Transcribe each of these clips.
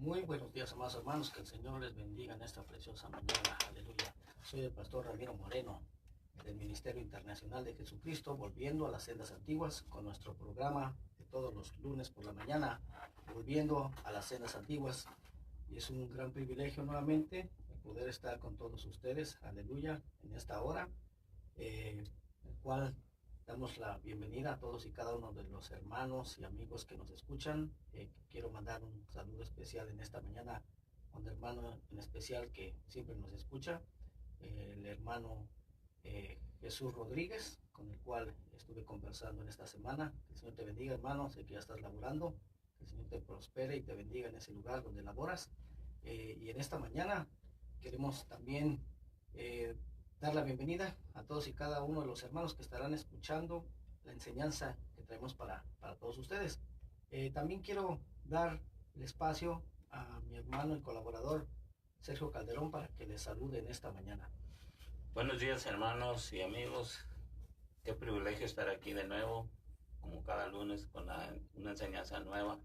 Muy buenos días, amados hermanos, que el Señor les bendiga en esta preciosa mañana, aleluya. Soy el pastor Ramiro Moreno, del Ministerio Internacional de Jesucristo, volviendo a las sendas antiguas con nuestro programa de todos los lunes por la mañana, volviendo a las sendas antiguas. Y es un gran privilegio nuevamente el poder estar con todos ustedes, aleluya, en esta hora, el cual damos la bienvenida a todos y cada uno de los hermanos y amigos que nos escuchan. Quiero mandar un saludo especial en esta mañana a un hermano en especial que siempre nos escucha, el hermano Jesús Rodríguez, con el cual estuve conversando en esta semana. Que el Señor te bendiga, hermano, sé que ya estás laborando, que el Señor te prospere y te bendiga en ese lugar donde laboras. Y en esta mañana queremos también dar la bienvenida a todos y cada uno de los hermanos que estarán escuchando la enseñanza que traemos para todos ustedes. También quiero dar el espacio a mi hermano y colaborador Sergio Calderón para que les salude en esta mañana. Buenos días, hermanos y amigos. Qué privilegio estar aquí de nuevo, como cada lunes, con una enseñanza nueva,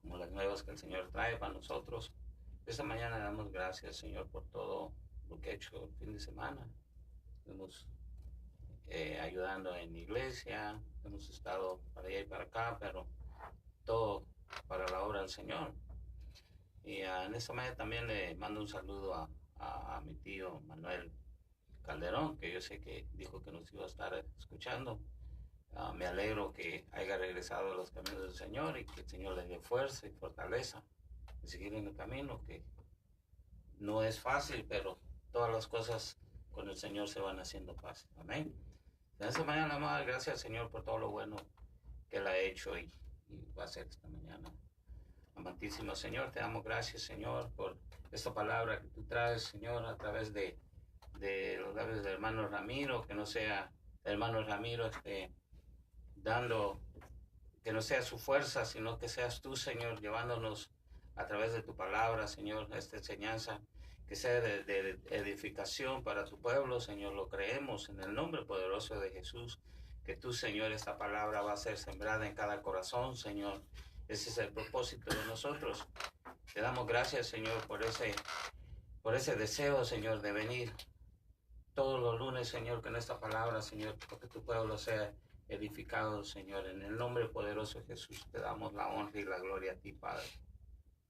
como las nuevas que el Señor trae para nosotros. Esta mañana damos gracias, Señor, por todo lo que ha hecho el fin de semana. Hemos ayudando en iglesia, hemos estado para allá y para acá, pero todo para la obra del Señor. Y en esta mañana también le mando un saludo a mi tío Manuel Calderón, que yo sé que dijo que nos iba a estar escuchando. Me alegro que haya regresado a los caminos del Señor y que el Señor le dé fuerza y fortaleza de seguir en el camino, que no es fácil, pero todas las cosas con el Señor se van haciendo fácil. Amén. En esta mañana, amada, gracias al Señor por todo lo bueno que Él ha hecho y va a hacer esta mañana. Amantísimo Señor, te damos gracias, Señor, por esta palabra que tú traes, Señor, a través de los labios del hermano Ramiro, que no sea el hermano Ramiro dando, que no sea su fuerza, sino que seas tú, Señor, llevándonos a través de tu palabra, Señor, esta enseñanza, que sea de edificación para tu pueblo, Señor, lo creemos en el nombre poderoso de Jesús, que tú, Señor, esta palabra va a ser sembrada en cada corazón, Señor. Ese es el propósito de nosotros. Te damos gracias, Señor, por ese deseo, Señor, de venir todos los lunes, Señor, con esta palabra, Señor, porque tu pueblo sea edificado, Señor. En el nombre poderoso de Jesús te damos la honra y la gloria a ti, Padre.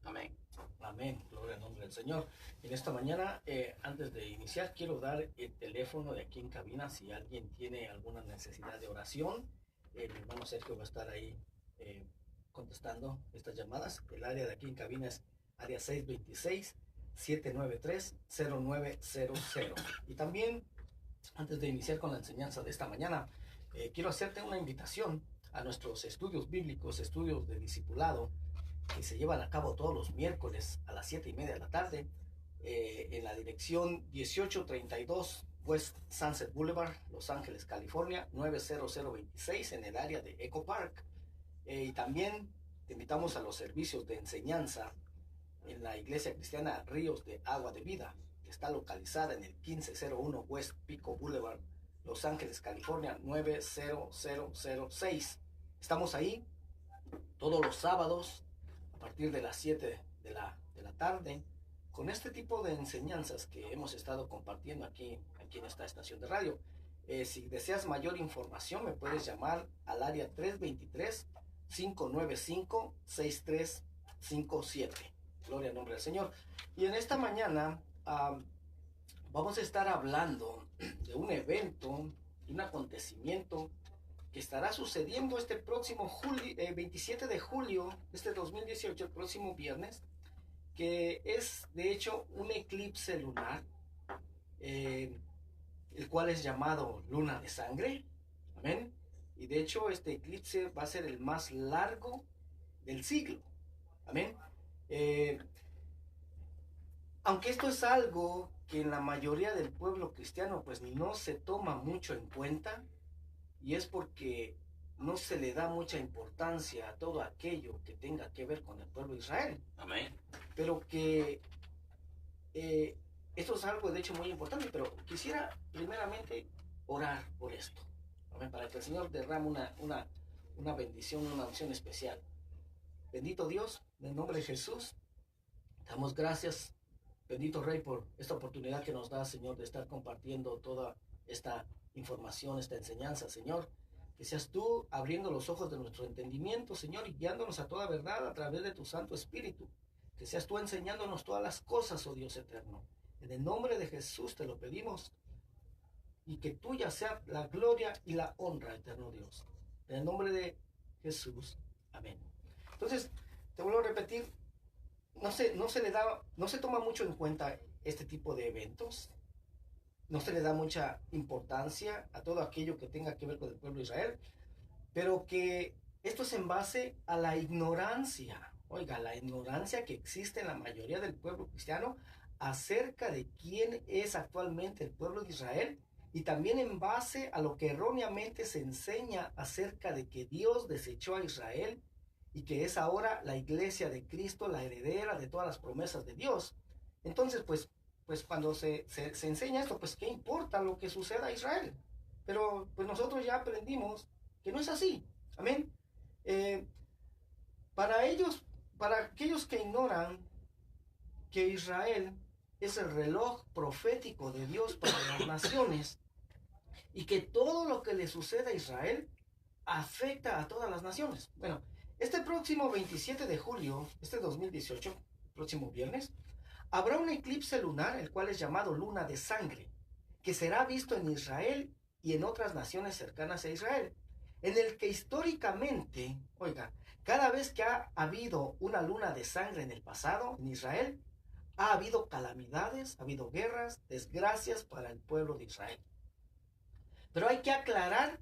Amén. Amén, gloria al nombre del Señor. En esta mañana, antes de iniciar, quiero dar el teléfono de aquí en cabina. Si alguien tiene alguna necesidad de oración, mi hermano Sergio va a estar ahí contestando estas llamadas. El área de aquí en cabina es área 626-793-0900. Y también, antes de iniciar con la enseñanza de esta mañana, quiero hacerte una invitación a nuestros estudios bíblicos, estudios de discipulado, que se llevan a cabo todos los miércoles a las 7:30 de la tarde, en la dirección 1832 West Sunset Boulevard, Los Ángeles, California, 90026, en el área de Echo Park. Y también te invitamos a los servicios de enseñanza en la Iglesia Cristiana Ríos de Agua de Vida, que está localizada en el 1501 West Pico Boulevard, Los Ángeles, California, 90006. Estamos ahí todos los sábados a partir de las 7 de la tarde, con este tipo de enseñanzas que hemos estado compartiendo aquí en esta estación de radio. Si deseas mayor información, me puedes llamar al área 323-595-6357. Gloria al nombre del Señor. Y en esta mañana vamos a estar hablando de un evento, de un acontecimiento que estará sucediendo este próximo 27 de julio, este 2018, el próximo viernes, que es de hecho un eclipse lunar, el cual es llamado Luna de Sangre. Amén. Y de hecho este eclipse va a ser el más largo del siglo. Amén. Aunque esto es algo que en la mayoría del pueblo cristiano pues no se toma mucho en cuenta, y es porque no se le da mucha importancia a todo aquello que tenga que ver con el pueblo de Israel. Amén. Pero que esto es algo de hecho muy importante, pero quisiera primeramente orar por esto. Amén. Para que el Señor derrame una bendición, una unción especial. Bendito Dios, en el nombre de Jesús, Damos gracias, bendito Rey, por esta oportunidad que nos da, Señor, de estar compartiendo toda esta información, esta enseñanza, Señor. Que seas tú abriendo los ojos de nuestro entendimiento, Señor, y guiándonos a toda verdad a través de tu Santo Espíritu. Que seas tú enseñándonos todas las cosas, oh Dios eterno. En el nombre de Jesús te lo pedimos, y que tuya sea la gloria y la honra, eterno Dios. En el nombre de Jesús. Amén. Entonces, te vuelvo a repetir, no se toma mucho en cuenta este tipo de eventos. No se le da mucha importancia a todo aquello que tenga que ver con el pueblo de Israel, pero que esto es en base a la ignorancia. Oiga, la ignorancia que existe en la mayoría del pueblo cristiano acerca de quién es actualmente el pueblo de Israel, y también en base a lo que erróneamente se enseña acerca de que Dios desechó a Israel y que es ahora la iglesia de Cristo, la heredera de todas las promesas de Dios. Entonces, pues cuando se enseña esto, pues qué importa lo que suceda a Israel. Pero pues nosotros ya aprendimos que no es así. Amén. Para aquellos que ignoran que Israel es el reloj profético de Dios para las naciones, y que todo lo que le sucede a Israel afecta a todas las naciones. Bueno, este próximo 27 de julio, este 2018, próximo viernes, habrá un eclipse lunar, el cual es llamado luna de sangre, que será visto en Israel y en otras naciones cercanas a Israel, en el que históricamente, oiga, cada vez que ha habido una luna de sangre en el pasado en Israel, ha habido calamidades, ha habido guerras, desgracias para el pueblo de Israel. Pero hay que aclarar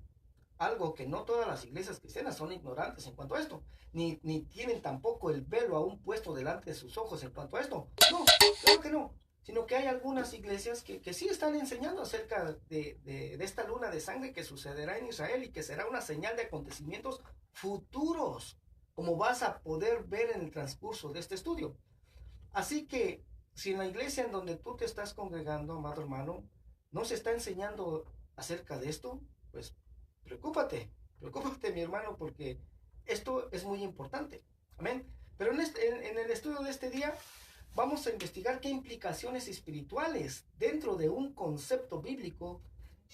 algo, que no todas las iglesias cristianas son ignorantes en cuanto a esto, ni tienen tampoco el velo aún puesto delante de sus ojos en cuanto a esto. No, claro que no, sino que hay algunas iglesias que sí están enseñando acerca de esta luna de sangre que sucederá en Israel y que será una señal de acontecimientos futuros, como vas a poder ver en el transcurso de este estudio. Así que si en la iglesia en donde tú te estás congregando, amado hermano, no se está enseñando acerca de esto, pues preocúpate, mi hermano, porque esto es muy importante. Amén. Pero en el estudio de este día vamos a investigar qué implicaciones espirituales dentro de un concepto bíblico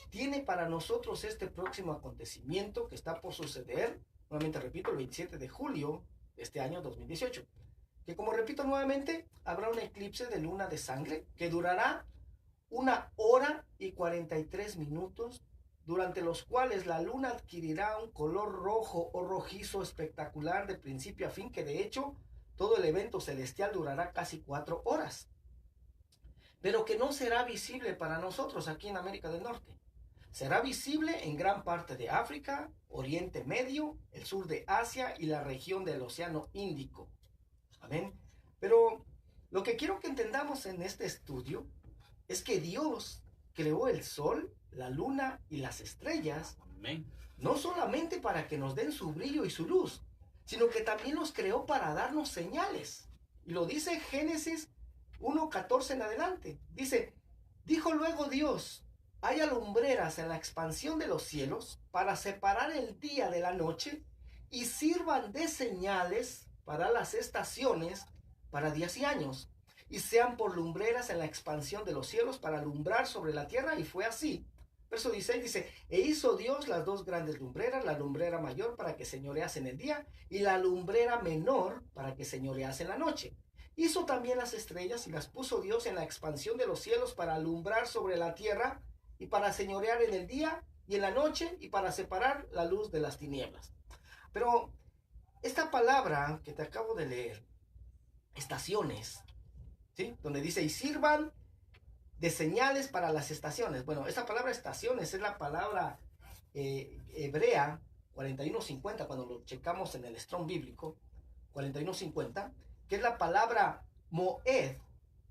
tiene para nosotros este próximo acontecimiento que está por suceder, nuevamente repito, el 27 de julio de este año 2018. Que, como repito nuevamente, habrá un eclipse de luna de sangre que durará 1 hora y 43 minutos, durante los cuales la luna adquirirá un color rojo o rojizo espectacular de principio a fin, que de hecho todo el evento celestial durará casi 4 horas, pero que no será visible para nosotros aquí en América del Norte. Será visible en gran parte de África, Oriente Medio, el sur de Asia y la región del Océano Índico. Amén. Pero lo que quiero que entendamos en este estudio es que Dios creó el sol, la luna y las estrellas, Amén, no solamente para que nos den su brillo y su luz, sino que también los creó para darnos señales. Y lo dice Génesis 1:14 en adelante. Dice, dijo luego Dios, haya lumbreras en la expansión de los cielos para separar el día de la noche y sirvan de señales para las estaciones, para días y años, y sean por lumbreras en la expansión de los cielos para alumbrar sobre la tierra. Y fue así. Verso 16 dice, e hizo Dios las dos grandes lumbreras, la lumbrera mayor para que señorease en el día y la lumbrera menor para que señorease en la noche. Hizo también las estrellas y las puso Dios en la expansión de los cielos para alumbrar sobre la tierra y para señorear en el día y en la noche y para separar la luz de las tinieblas. Pero esta palabra que te acabo de leer, estaciones, ¿sí? Donde dice, y sirvan de señales para las estaciones. Bueno, esta palabra estaciones es la palabra hebrea 4150, cuando lo checamos en el Strong bíblico, 4150, que es la palabra moed,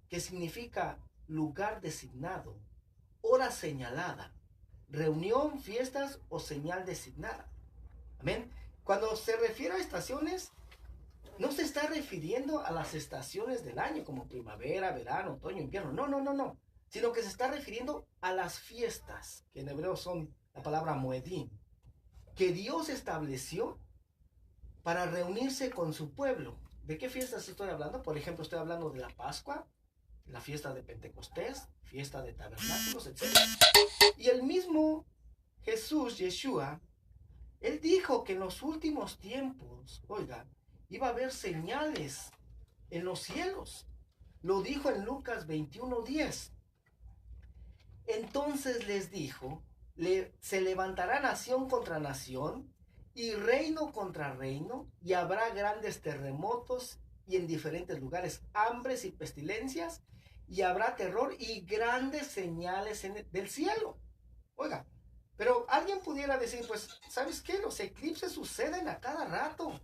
que significa lugar designado, hora señalada, reunión, fiestas o señal designada. Amén. Cuando se refiere a estaciones, no se está refiriendo a las estaciones del año como primavera, verano, otoño, invierno. No. Sino que se está refiriendo a las fiestas, que en hebreo son la palabra moedim, que Dios estableció para reunirse con su pueblo. ¿De qué fiestas estoy hablando? Por ejemplo, estoy hablando de la Pascua, la fiesta de Pentecostés, fiesta de tabernáculos, etc. Y el mismo Jesús, Yeshua, él dijo que en los últimos tiempos, oiga, iba a haber señales en los cielos. Lo dijo en Lucas 21:10. Entonces les dijo, se levantará nación contra nación y reino contra reino, y habrá grandes terremotos y en diferentes lugares hambres y pestilencias, y habrá terror y grandes señales del cielo. Oiga, pero alguien pudiera decir, pues, ¿sabes qué? Los eclipses suceden a cada rato.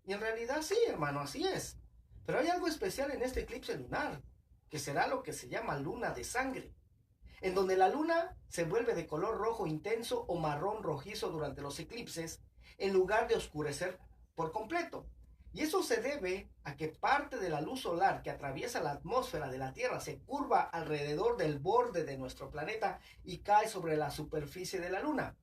Y en realidad sí, hermano, así es. Pero hay algo especial en este eclipse lunar, que será lo que se llama luna de sangre, en donde la luna se vuelve de color rojo intenso o marrón rojizo durante los eclipses, en lugar de oscurecer por completo. Y eso se debe a que parte de la luz solar que atraviesa la atmósfera de la Tierra se curva alrededor del borde de nuestro planeta y cae sobre la superficie de la luna.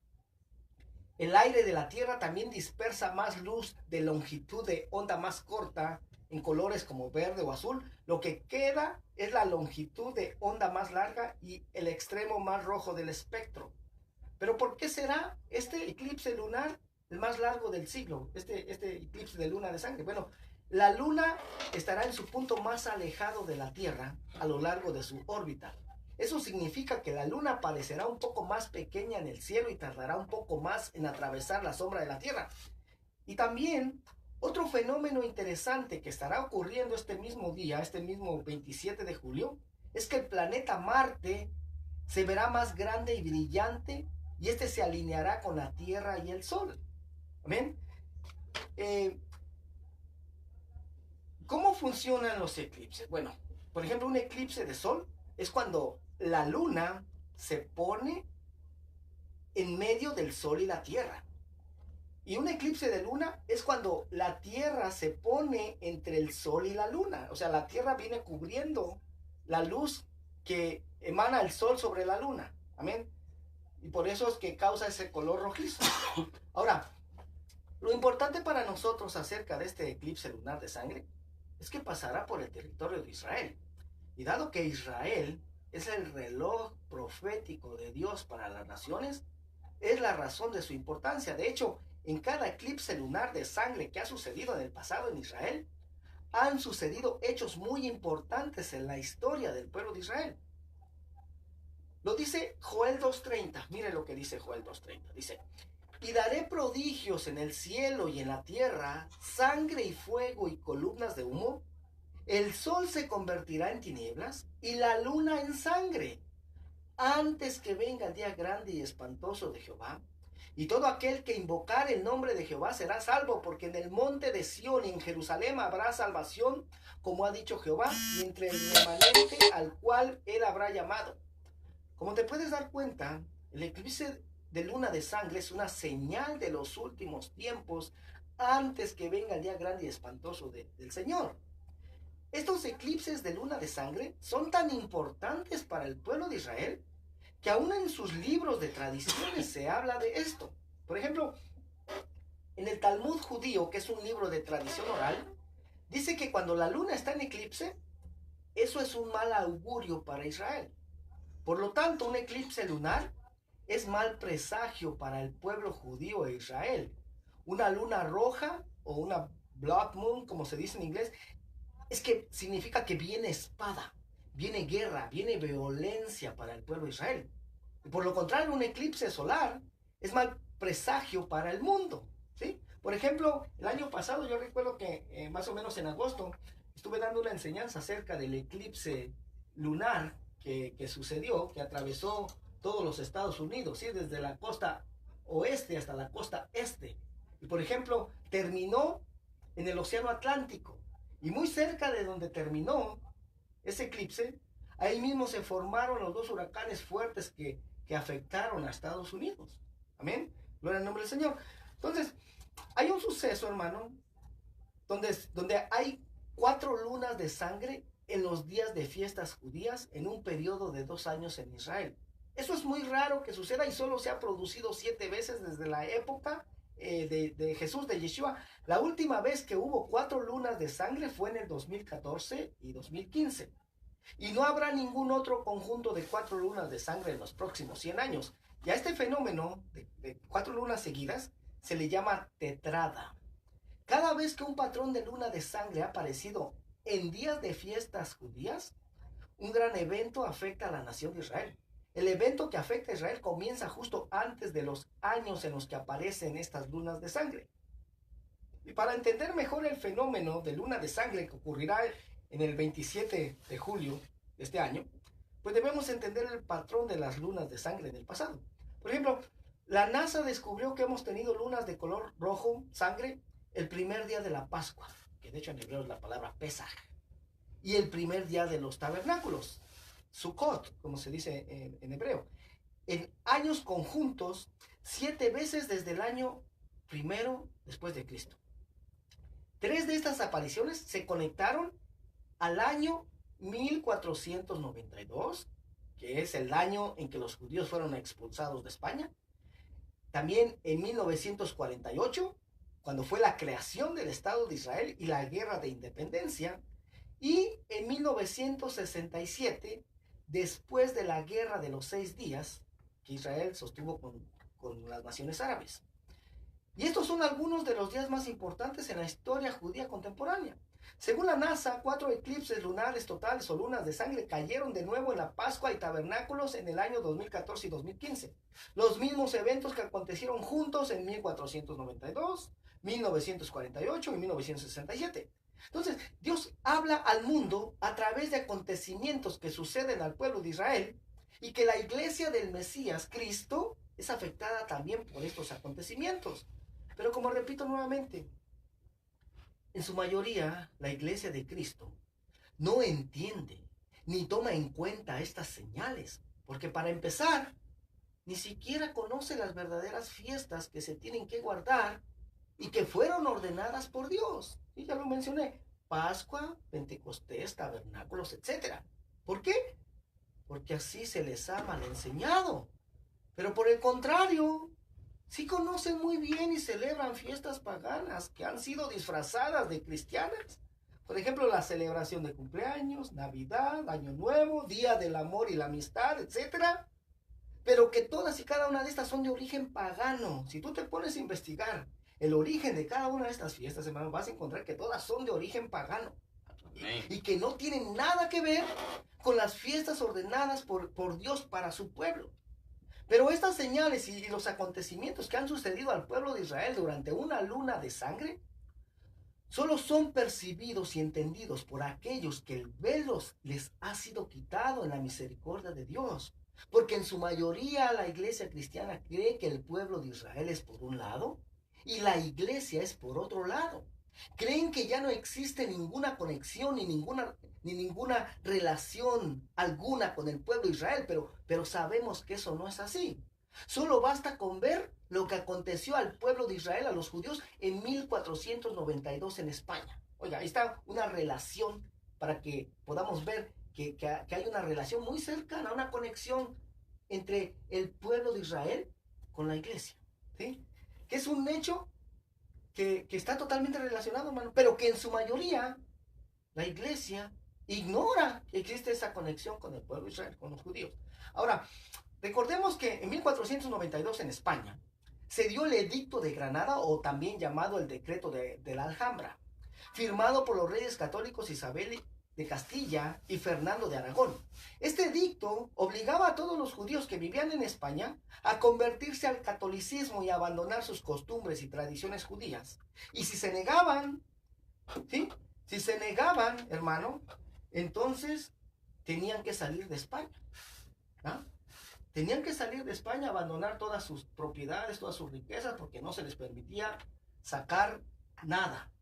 El aire de la Tierra también dispersa más luz de longitud de onda más corta, en colores como verde o azul. Lo que queda es la longitud de onda más larga y el extremo más rojo del espectro. Pero ¿por qué será este eclipse lunar el más largo del siglo? Este eclipse de luna de sangre. Bueno, la luna estará en su punto más alejado de la Tierra a lo largo de su órbita. Eso significa que la luna parecerá un poco más pequeña en el cielo y tardará un poco más en atravesar la sombra de la Tierra. Y también otro fenómeno interesante que estará ocurriendo este mismo día, este mismo 27 de julio, es que el planeta Marte se verá más grande y brillante, y este se alineará con la Tierra y el Sol. ¿Amén? ¿Cómo funcionan los eclipses? Bueno, por ejemplo, un eclipse de Sol es cuando la luna se pone en medio del Sol y la Tierra. Y un eclipse de luna es cuando la Tierra se pone entre el Sol y la luna. O sea, la Tierra viene cubriendo la luz que emana el Sol sobre la luna. Amén. Y por eso es que causa ese color rojizo. Ahora, lo importante para nosotros acerca de este eclipse lunar de sangre es que pasará por el territorio de Israel. Y dado que Israel es el reloj profético de Dios para las naciones, es la razón de su importancia. De hecho, en cada eclipse lunar de sangre que ha sucedido en el pasado en Israel, han sucedido hechos muy importantes en la historia del pueblo de Israel. Lo dice Joel 2:30. Mire lo que dice Joel 2:30. Dice, y daré prodigios en el cielo y en la tierra, sangre y fuego y columnas de humo. El sol se convertirá en tinieblas y la luna en sangre, antes que venga el día grande y espantoso de Jehová. Y todo aquel que invocar el nombre de Jehová será salvo, porque en el monte de Sión y en Jerusalén habrá salvación, como ha dicho Jehová, y entre el remanente al cual él habrá llamado. Como te puedes dar cuenta, el eclipse de luna de sangre es una señal de los últimos tiempos, antes que venga el día grande y espantoso del Señor. Estos eclipses de luna de sangre son tan importantes para el pueblo de Israel que aún en sus libros de tradiciones se habla de esto. Por ejemplo, en el Talmud judío, que es un libro de tradición oral, dice que cuando la luna está en eclipse, eso es un mal augurio para Israel. Por lo tanto, un eclipse lunar es mal presagio para el pueblo judío e Israel. Una luna roja o una blood moon, como se dice en inglés, es que significa que viene espada, viene guerra, viene violencia para el pueblo de Israel. Y por lo contrario, un eclipse solar es mal presagio para el mundo, ¿sí? Por ejemplo, el año pasado yo recuerdo que más o menos en agosto estuve dando una enseñanza acerca del eclipse lunar que sucedió, que atravesó todos los Estados Unidos, ¿sí? Desde la costa oeste hasta la costa este. Y por ejemplo, terminó en el Océano Atlántico. Y muy cerca de donde terminó ese eclipse, ahí mismo se formaron los dos huracanes fuertes que afectaron a Estados Unidos. Amén. Gloria al nombre del Señor. Entonces, hay un suceso, hermano, donde hay 4 lunas de sangre en los días de fiestas judías en un periodo de 2 años en Israel. Eso es muy raro que suceda y solo se ha producido 7 veces desde la época de Jesús, de Yeshua, la última vez que hubo 4 lunas de sangre fue en el 2014 y 2015. Y no habrá ningún otro conjunto de 4 lunas de sangre en los próximos 100 años. Y a este fenómeno de 4 lunas seguidas se le llama tetrada. Cada vez que un patrón de luna de sangre ha aparecido en días de fiestas judías, un gran evento afecta a la nación de Israel. El evento que afecta a Israel comienza justo antes de los años en los que aparecen estas lunas de sangre. Y para entender mejor el fenómeno de luna de sangre que ocurrirá en el 27 de julio de este año, pues debemos entender el patrón de las lunas de sangre del pasado. Por ejemplo, la NASA descubrió que hemos tenido lunas de color rojo, sangre, el primer día de la Pascua, que de hecho en hebreo es la palabra Pesaj, y el primer día de los tabernáculos, Sukkot, como se dice en hebreo, en años conjuntos, 7 veces desde el año primero después de Cristo. 3 de estas apariciones se conectaron al año 1492, que es el año en que los judíos fueron expulsados de España. También en 1948, cuando fue la creación del Estado de Israel y la Guerra de Independencia. Y en 1967, después de la Guerra de los 6 días, que Israel sostuvo con las naciones árabes. Y estos son algunos de los días más importantes en la historia judía contemporánea. Según la NASA, 4 eclipses lunares totales o lunas de sangre cayeron de nuevo en la Pascua y Tabernáculos en el año 2014 y 2015. Los mismos eventos que acontecieron juntos en 1492, 1948 y 1967. Entonces, Dios habla al mundo a través de acontecimientos que suceden al pueblo de Israel y que la iglesia del Mesías, Cristo, es afectada también por estos acontecimientos. Pero como repito nuevamente, en su mayoría, la iglesia de Cristo no entiende ni toma en cuenta estas señales, porque para empezar, ni siquiera conoce las verdaderas fiestas que se tienen que guardar y que fueron ordenadas por Dios. Y ya lo mencioné, Pascua, Pentecostés, tabernáculos, etc. ¿Por qué? Porque así se les ha mal enseñado. Pero por el contrario, sí conocen muy bien y celebran fiestas paganas que han sido disfrazadas de cristianas. Por ejemplo, la celebración de cumpleaños, Navidad, Año Nuevo, Día del Amor y la Amistad, etc. Pero que todas y cada una de estas son de origen pagano. Si tú te pones a investigar el origen de cada una de estas fiestas, hermano, vas a encontrar que todas son de origen pagano. Y que no tienen nada que ver con las fiestas ordenadas por Dios para su pueblo. Pero estas señales y los acontecimientos que han sucedido al pueblo de Israel durante una luna de sangre solo son percibidos y entendidos por aquellos que el velo les ha sido quitado en la misericordia de Dios. Porque en su mayoría la iglesia cristiana cree que el pueblo de Israel es por un lado y la iglesia es por otro lado. Creen que ya no existe ninguna conexión ni ninguna relación alguna con el pueblo de Israel, pero sabemos que eso no es así. Solo basta con ver lo que aconteció al pueblo de Israel, a los judíos, en 1492 en España. Oiga, ahí está una relación para que podamos ver que hay una relación muy cercana, una conexión entre el pueblo de Israel con la iglesia, ¿sí? Que es un hecho que está totalmente relacionado, hermano, pero que en su mayoría la iglesia ignora que existe esa conexión con el pueblo de Israel, con los judíos. Ahora, recordemos que en 1492 en España se dio el Edicto de Granada, o también llamado el Decreto de la Alhambra, firmado por los reyes católicos Isabel de Castilla y Fernando de Aragón. Este edicto obligaba a todos los judíos que vivían en España a convertirse al catolicismo y a abandonar sus costumbres y tradiciones judías. Y si se negaban, ¿sí? Si se negaban, hermano, entonces tenían que salir de España. ¿Ah? Tenían que salir de España, abandonar todas sus propiedades, todas sus riquezas, porque no se les permitía sacar nada.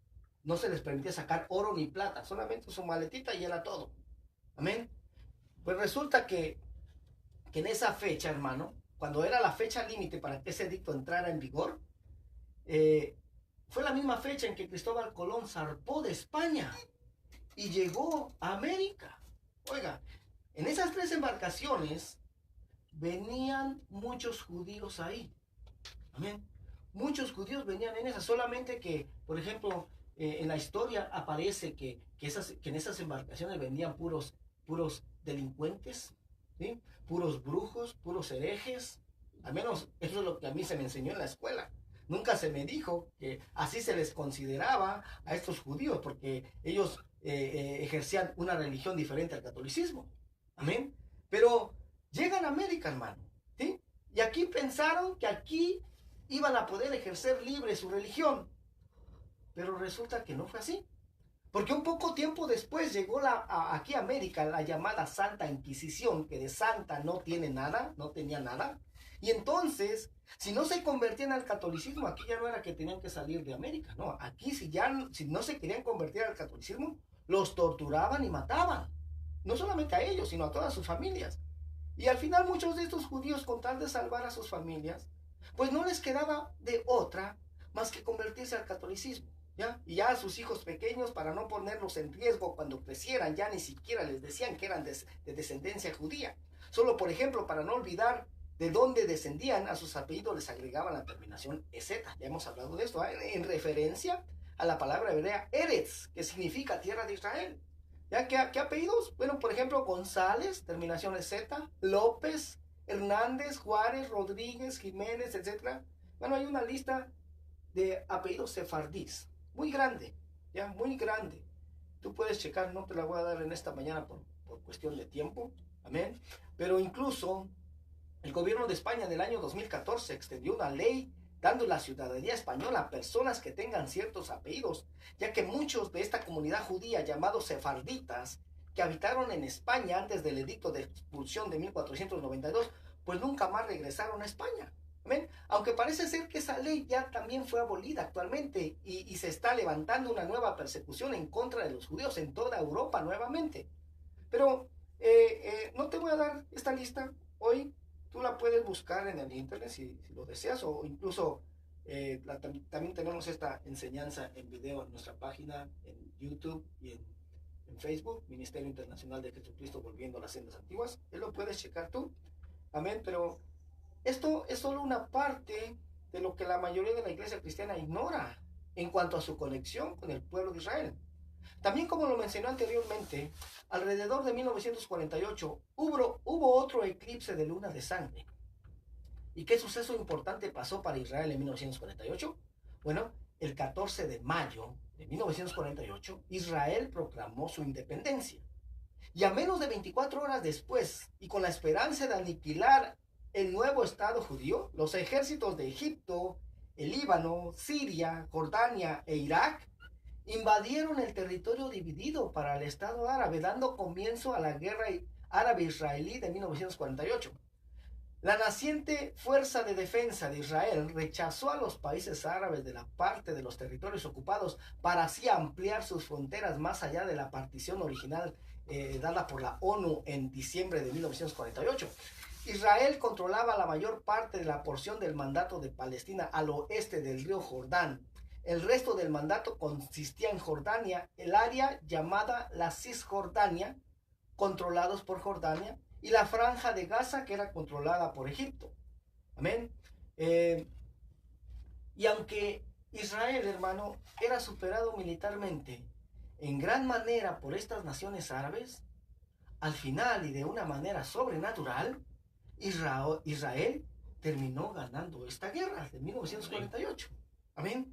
No se les permitía sacar oro ni plata, solamente su maletita y era todo. Amén. Pues resulta que en esa fecha, hermano, cuando era la fecha límite para que ese edicto entrara en vigor, fue la misma fecha en que Cristóbal Colón zarpó de España y llegó a América. Oiga, en esas 3 embarcaciones venían muchos judíos ahí. Amén. muchos judíos venían en esas, solamente que, por ejemplo, en la historia aparece que en esas embarcaciones vendían puros delincuentes, ¿sí? Puros brujos, puros herejes. Al menos eso es lo que a mí se me enseñó en la escuela. Nunca se me dijo que así se les consideraba a estos judíos, porque ellos ejercían una religión diferente al catolicismo. Amén. Pero llegan a América, hermano, ¿sí? Y aquí pensaron que aquí iban a poder ejercer libre su religión. Pero resulta que no fue así. Porque un poco tiempo después llegó aquí a América la llamada Santa Inquisición, que de santa no tiene nada, no tenía nada. Y entonces, si no se convertían al catolicismo, aquí ya no era que tenían que salir de América, no. Aquí si no se querían convertir al catolicismo, los torturaban y mataban. No solamente a ellos, sino a todas sus familias. Y al final muchos de estos judíos, con tal de salvar a sus familias, pues no les quedaba de otra más que convertirse al catolicismo. ¿Ya? Y ya a sus hijos pequeños, para no ponerlos en riesgo cuando crecieran, ya ni siquiera les decían que eran de descendencia judía. Solo, por ejemplo, para no olvidar de dónde descendían, a sus apellidos les agregaban la terminación EZ. Ya hemos hablado de esto, ¿eh? En referencia a la palabra hebrea Eretz, que significa tierra de Israel. ¿Ya? ¿Qué apellidos? Bueno, por ejemplo, González, terminación EZ, López, Hernández, Juárez, Rodríguez, Jiménez, etc. Bueno, hay una lista de apellidos sefardíes muy grande, ya, muy grande. Tú puedes checar, no te la voy a dar en esta mañana por cuestión de tiempo, amén. Pero incluso el gobierno de España en el año 2014 extendió una ley dando la ciudadanía española a personas que tengan ciertos apellidos, ya que muchos de esta comunidad judía llamados sefarditas, que habitaron en España antes del edicto de expulsión de 1492, pues nunca más regresaron a España. ¿Ven? Aunque parece ser que esa ley ya también fue abolida actualmente y se está levantando una nueva persecución en contra de los judíos en toda Europa nuevamente. Pero no te voy a dar esta lista hoy. Tú la puedes buscar en el internet si lo deseas, o incluso también tenemos esta enseñanza en video en nuestra página, en YouTube y en Facebook, Ministerio Internacional de Jesucristo Volviendo a las Sendas Antiguas. Él lo puedes checar tú. Amén, pero esto es solo una parte de lo que la mayoría de la iglesia cristiana ignora en cuanto a su conexión con el pueblo de Israel. También, como lo mencioné anteriormente, alrededor de 1948 hubo otro eclipse de luna de sangre. ¿Y qué suceso importante pasó para Israel en 1948? Bueno, el 14 de mayo de 1948, Israel proclamó su independencia. Y a menos de 24 horas después, y con la esperanza de aniquilar el nuevo Estado judío, los ejércitos de Egipto, el Líbano, Siria, Jordania e Irak invadieron el territorio dividido para el Estado árabe, dando comienzo a la guerra árabe-israelí de 1948. La naciente Fuerza de Defensa de Israel rechazó a los países árabes de la parte de los territorios ocupados para así ampliar sus fronteras más allá de la partición original dada por la ONU en diciembre de 1948. Israel controlaba la mayor parte de la porción del mandato de Palestina al oeste del río Jordán. El resto del mandato consistía en Jordania, el área llamada la Cisjordania, controlados por Jordania, y la franja de Gaza, que era controlada por Egipto. Amén. Y aunque Israel, hermano, era superado militarmente en gran manera por estas naciones árabes, al final y de una manera sobrenatural, Israel terminó ganando esta guerra de 1948. Amén.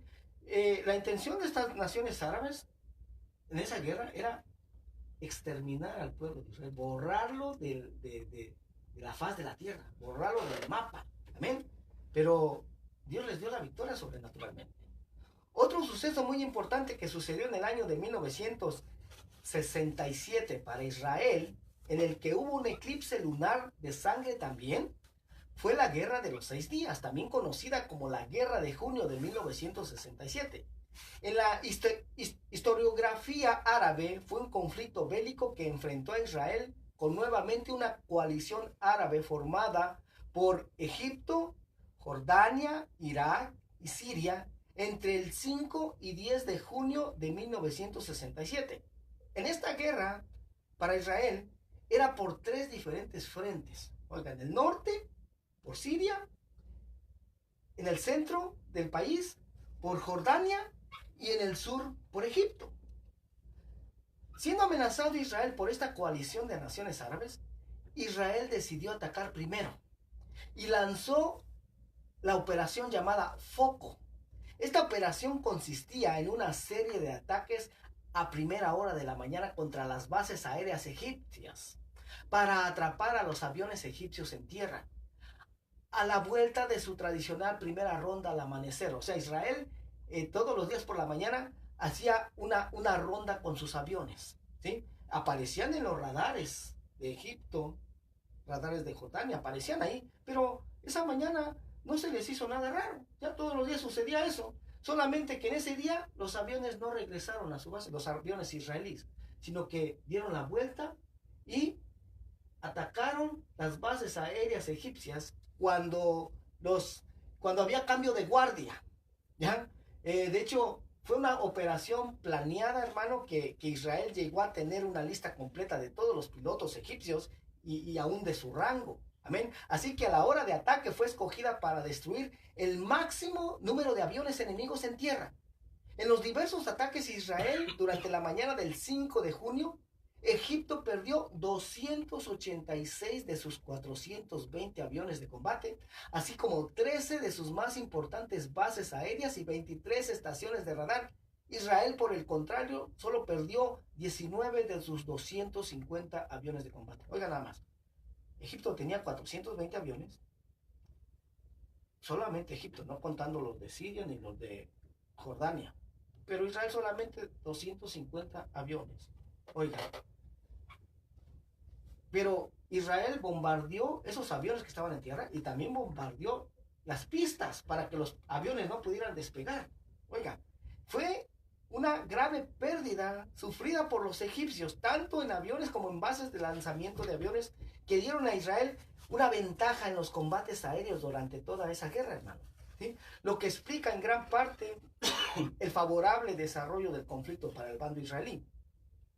La intención de estas naciones árabes en esa guerra era exterminar al pueblo de Israel, borrarlo de la faz de la tierra, borrarlo del mapa. Amén. Pero Dios les dio la victoria sobrenaturalmente. Otro suceso muy importante que sucedió en el año de 1967 para Israel, en el que hubo un eclipse lunar de sangre también, fue la Guerra de los 6 días, también conocida como la Guerra de Junio de 1967. En la historiografía árabe fue un conflicto bélico que enfrentó a Israel con nuevamente una coalición árabe formada por Egipto, Jordania, Irak y Siria entre el 5 y 10 de junio de 1967. En esta guerra, para Israel, era por 3 diferentes frentes. Oigan, el norte, por Siria, en el centro del país por Jordania y en el sur por Egipto. Siendo amenazado Israel por esta coalición de naciones árabes, Israel decidió atacar primero y lanzó la operación llamada Foco. Esta operación consistía en una serie de ataques a primera hora de la mañana contra las bases aéreas egipcias para atrapar a los aviones egipcios en tierra a la vuelta de su tradicional primera ronda al amanecer. O sea, Israel todos los días por la mañana hacía una ronda con sus aviones, ¿sí? Aparecían en los radares de Egipto, radares de Jordania, aparecían ahí, pero esa mañana no se les hizo nada raro. Ya todos los días sucedía eso. Solamente que en ese día los aviones no regresaron a su base, los aviones israelíes, sino que dieron la vuelta y atacaron las bases aéreas egipcias cuando había cambio de guardia, ¿ya? De hecho, fue una operación planeada, hermano, que Israel llegó a tener una lista completa de todos los pilotos egipcios y aún de su rango. Amén. Así que a la hora de ataque fue escogida para destruir el máximo número de aviones enemigos en tierra. En los diversos ataques a Israel durante la mañana del 5 de junio, Egipto perdió 286 de sus 420 aviones de combate, así como 13 de sus más importantes bases aéreas y 23 estaciones de radar. Israel, por el contrario, solo perdió 19 de sus 250 aviones de combate. Oiga nada más. Egipto tenía 420 aviones. Solamente Egipto, no contando los de Siria ni los de Jordania. Pero Israel solamente 250 aviones. Oiga. Pero Israel bombardeó esos aviones que estaban en tierra y también bombardeó las pistas para que los aviones no pudieran despegar. Oiga, fue una grave pérdida sufrida por los egipcios, tanto en aviones como en bases de lanzamiento de aviones, que dieron a Israel una ventaja en los combates aéreos durante toda esa guerra, hermano, ¿sí? Lo que explica en gran parte el favorable desarrollo del conflicto para el bando israelí.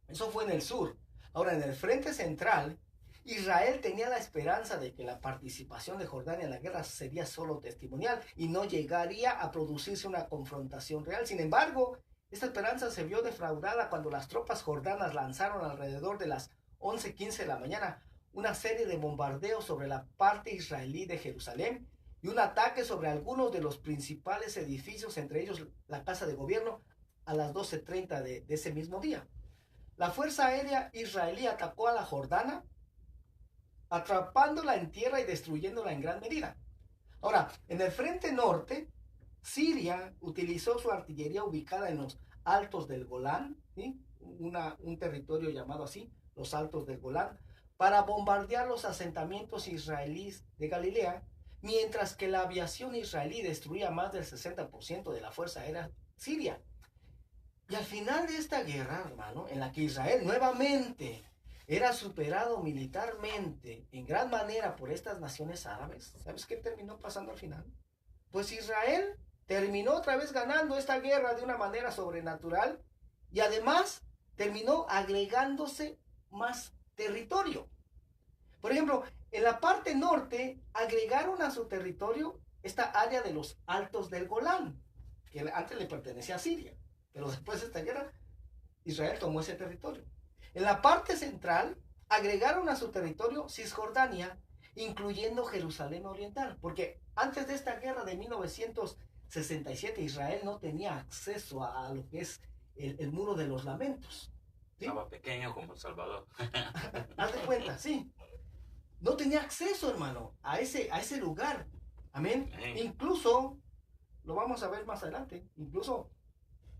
Eso fue en el sur. Ahora, en el frente central, Israel tenía la esperanza de que la participación de Jordania en la guerra sería solo testimonial y no llegaría a producirse una confrontación real. Sin embargo, esta esperanza se vio defraudada cuando las tropas jordanas lanzaron alrededor de las 11:15 de la mañana una serie de bombardeos sobre la parte israelí de Jerusalén y un ataque sobre algunos de los principales edificios, entre ellos la Casa de Gobierno, a las 12:30 de ese mismo día. La Fuerza Aérea Israelí atacó a la Jordana, atrapándola en tierra y destruyéndola en gran medida. Ahora, en el frente norte, Siria utilizó su artillería ubicada en los altos del Golán, ¿sí? Un territorio llamado así, los altos del Golán, para bombardear los asentamientos israelíes de Galilea, mientras que la aviación israelí destruía más del 60% de la fuerza aérea siria. Y al final de esta guerra, hermano, en la que Israel nuevamente era superado militarmente en gran manera por estas naciones árabes, ¿sabes qué terminó pasando al final? Pues Israel terminó otra vez ganando esta guerra de una manera sobrenatural y además terminó agregándose más territorio. Por ejemplo, en la parte norte agregaron a su territorio esta área de los altos del Golán, que antes le pertenecía a Siria, pero después de esta guerra Israel tomó ese territorio. En la parte central agregaron a su territorio Cisjordania, incluyendo Jerusalén Oriental, porque antes de esta guerra de 1967 Israel no tenía acceso a lo que es el muro de los lamentos, ¿sí? Estaba pequeño como El Salvador. Haz de cuenta, sí. No tenía acceso, hermano, a ese lugar. Amén. Incluso, lo vamos a ver más adelante, incluso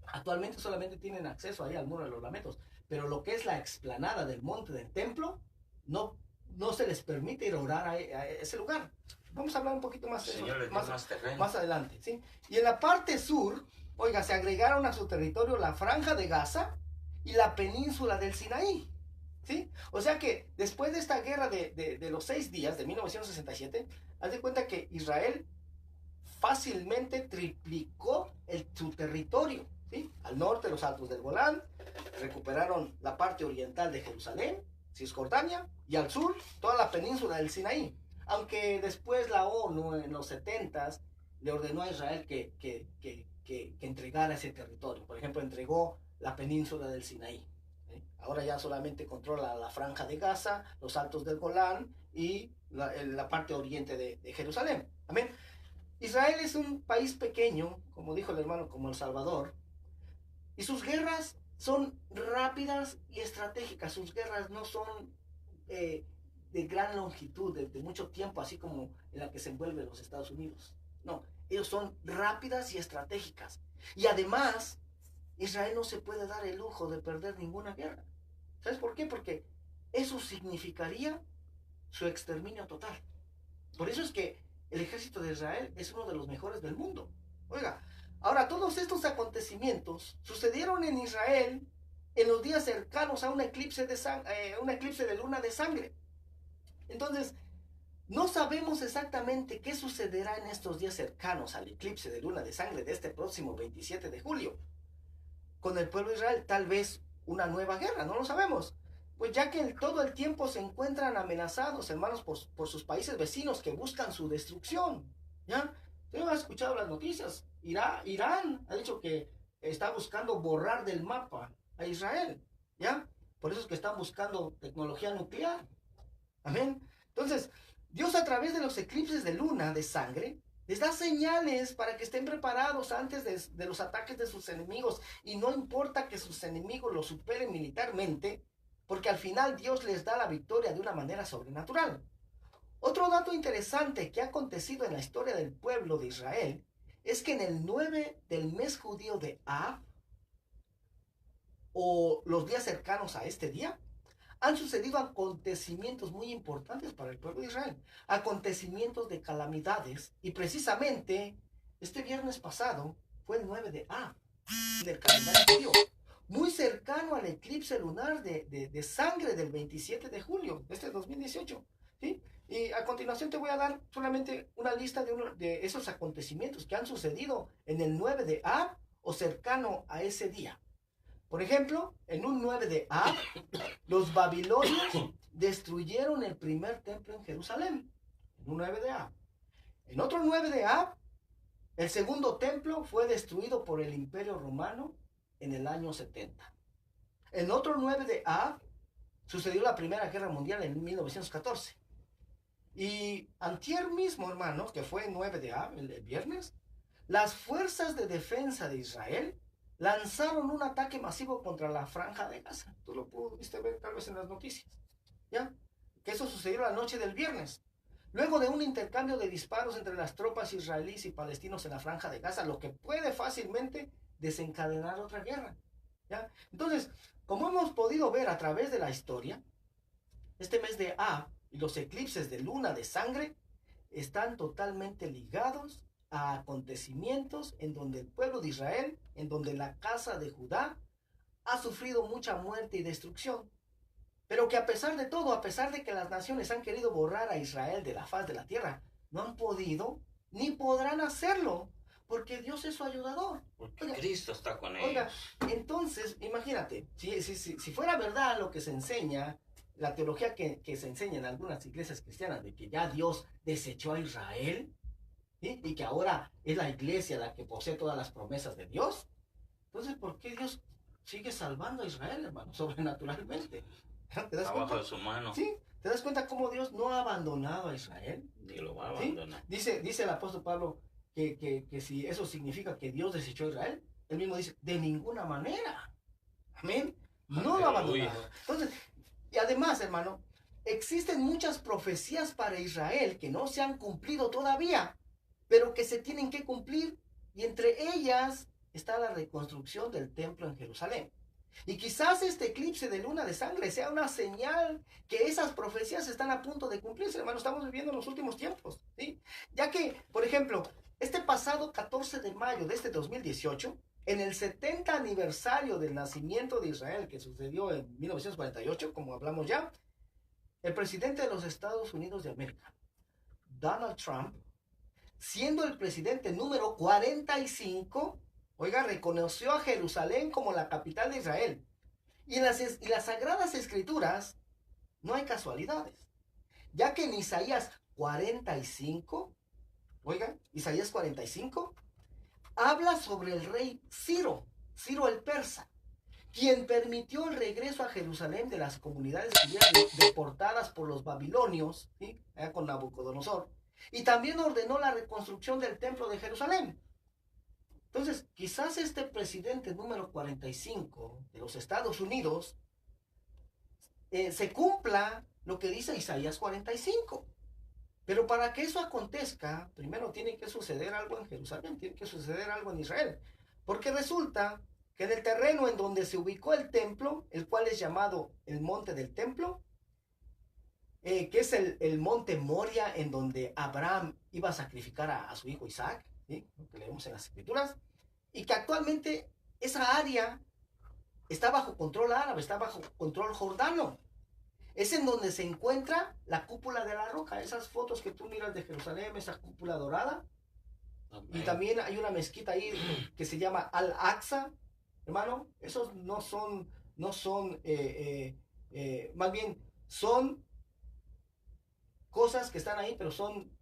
actualmente solamente tienen acceso ahí al muro de los lamentos, pero lo que es la explanada del monte del templo, no se les permite ir a orar a ese lugar. Vamos a hablar un poquito más de eso más adelante, ¿sí? Y en la parte sur, oiga, se agregaron a su territorio la franja de Gaza y la península del Sinaí, ¿sí? O sea que después de esta guerra de los 6 días de 1967, haz de cuenta que Israel fácilmente triplicó su territorio, ¿sí? Al norte los altos del Golán, recuperaron la parte oriental de Jerusalén, Cisjordania, y al sur toda la península del Sinaí. Aunque después la ONU en los 70s le ordenó a Israel que entregara ese territorio. Por ejemplo, entregó la península del Sinaí. Ahora ya solamente controla la franja de Gaza, los altos del Golán y la parte oriente de Jerusalén. Amén. Israel es un país pequeño, como dijo el hermano, como El Salvador, y sus guerras son rápidas y estratégicas. Sus guerras no son de gran longitud, de mucho tiempo, así como en la que se envuelven los Estados Unidos. No, ellos son rápidas y estratégicas. Y además, Israel no se puede dar el lujo de perder ninguna guerra. ¿Sabes por qué? Porque eso significaría su exterminio total. Por eso es que el ejército de Israel es uno de los mejores del mundo. Oiga, ahora todos estos acontecimientos sucedieron en Israel en los días cercanos a un eclipse de luna de sangre. Entonces, no sabemos exactamente qué sucederá en estos días cercanos al eclipse de luna de sangre de este próximo 27 de julio. Con el pueblo de Israel, tal vez una nueva guerra, no lo sabemos. Pues ya que todo el tiempo se encuentran amenazados, hermanos, por sus países vecinos que buscan su destrucción. ¿Ya? Usted ha escuchado las noticias. Irán ha dicho que está buscando borrar del mapa a Israel. ¿Ya? Por eso es que están buscando tecnología nuclear. Amén. Entonces, Dios a través de los eclipses de luna de sangre les da señales para que estén preparados antes de los ataques de sus enemigos. Y no importa que sus enemigos los superen militarmente, porque al final Dios les da la victoria de una manera sobrenatural. Otro dato interesante que ha acontecido en la historia del pueblo de Israel es que en el 9 del mes judío de Av, o los días cercanos a este día, han sucedido acontecimientos muy importantes para el pueblo de Israel, acontecimientos de calamidades, y precisamente este viernes pasado fue el 9 de Av del calendario judío, muy cercano al eclipse lunar de sangre del 27 de julio de este 2018, ¿sí? Y a continuación te voy a dar solamente una lista de esos acontecimientos que han sucedido en el 9 de Av o cercano a ese día. Por ejemplo, en un 9 de Av, los babilonios destruyeron el primer templo en Jerusalén, en un 9 de Av. En otro 9 de Av, el segundo templo fue destruido por el Imperio Romano en el año 70. En otro 9 de Av, sucedió la Primera Guerra Mundial en 1914. Y antier mismo, hermanos, que fue el 9 de Av, el viernes, las fuerzas de defensa de Israel lanzaron un ataque masivo contra la franja de Gaza. Tú lo pudiste ver tal vez en las noticias, ¿ya? Que eso sucedió la noche del viernes. Luego de un intercambio de disparos entre las tropas israelíes y palestinos en la franja de Gaza, lo que puede fácilmente desencadenar otra guerra, ¿ya? Entonces, como hemos podido ver a través de la historia, este mes de Av y los eclipses de luna de sangre están totalmente ligados a acontecimientos en donde el pueblo de Israel, en donde la casa de Judá ha sufrido mucha muerte y destrucción, pero que a pesar de todo, a pesar de que las naciones han querido borrar a Israel de la faz de la tierra, no han podido ni podrán hacerlo, porque Dios es su ayudador. Porque Cristo está con ellos. Oiga, entonces, imagínate, si fuera verdad lo que se enseña, la teología que se enseña en algunas iglesias cristianas, de que ya Dios desechó a Israel, ¿sí? Y que ahora es la iglesia la que posee todas las promesas de Dios, entonces, ¿por qué Dios sigue salvando a Israel, hermano? Sobrenaturalmente. ¿Te das Abajo cuenta? de su mano. ¿Sí? ¿Te das cuenta cómo Dios no ha abandonado a Israel? Ni lo va a ¿Sí? abandonar. Dice el apóstol Pablo que si eso significa que Dios desechó a Israel, él mismo dice, de ninguna manera. Amén. No lo ha abandonado. Entonces, y además, hermano, existen muchas profecías para Israel que no se han cumplido todavía, pero que se tienen que cumplir, y entre ellas está la reconstrucción del templo en Jerusalén. Y quizás este eclipse de luna de sangre sea una señal que esas profecías están a punto de cumplirse, hermano. Estamos viviendo en los últimos tiempos, ¿sí? Ya que, por ejemplo, este pasado 14 de mayo de este 2018, en el 70 aniversario del nacimiento de Israel, que sucedió en 1948, como hablamos ya, el presidente de los Estados Unidos de América, Donald Trump, siendo el presidente número 45, oiga, reconoció a Jerusalén como la capital de Israel. Y en las Sagradas Escrituras no hay casualidades, ya que en Isaías 45, Oiga, Isaías 45 habla sobre el rey Ciro, Ciro el persa, quien permitió el regreso a Jerusalén de las comunidades judías deportadas por los babilonios, ¿sí? Allá con Nabucodonosor, y también ordenó la reconstrucción del templo de Jerusalén. Entonces, quizás este presidente número 45 de los Estados Unidos se cumpla lo que dice Isaías 45. Pero para que eso acontezca, primero tiene que suceder algo en Jerusalén, tiene que suceder algo en Israel. Porque resulta que en el terreno en donde se ubicó el templo, el cual es llamado el monte del templo, que es el monte Moria, en donde Abraham iba a sacrificar a su hijo Isaac, ¿sí? Lo que leemos en las escrituras, y que actualmente esa área está bajo control árabe, está bajo control jordano. Es en donde se encuentra la cúpula de la roca, esas fotos que tú miras de Jerusalén, esa cúpula dorada. Amén. Y también hay una mezquita ahí que se llama Al-Aqsa, hermano. Esos no son, más bien son cosas que están ahí, pero son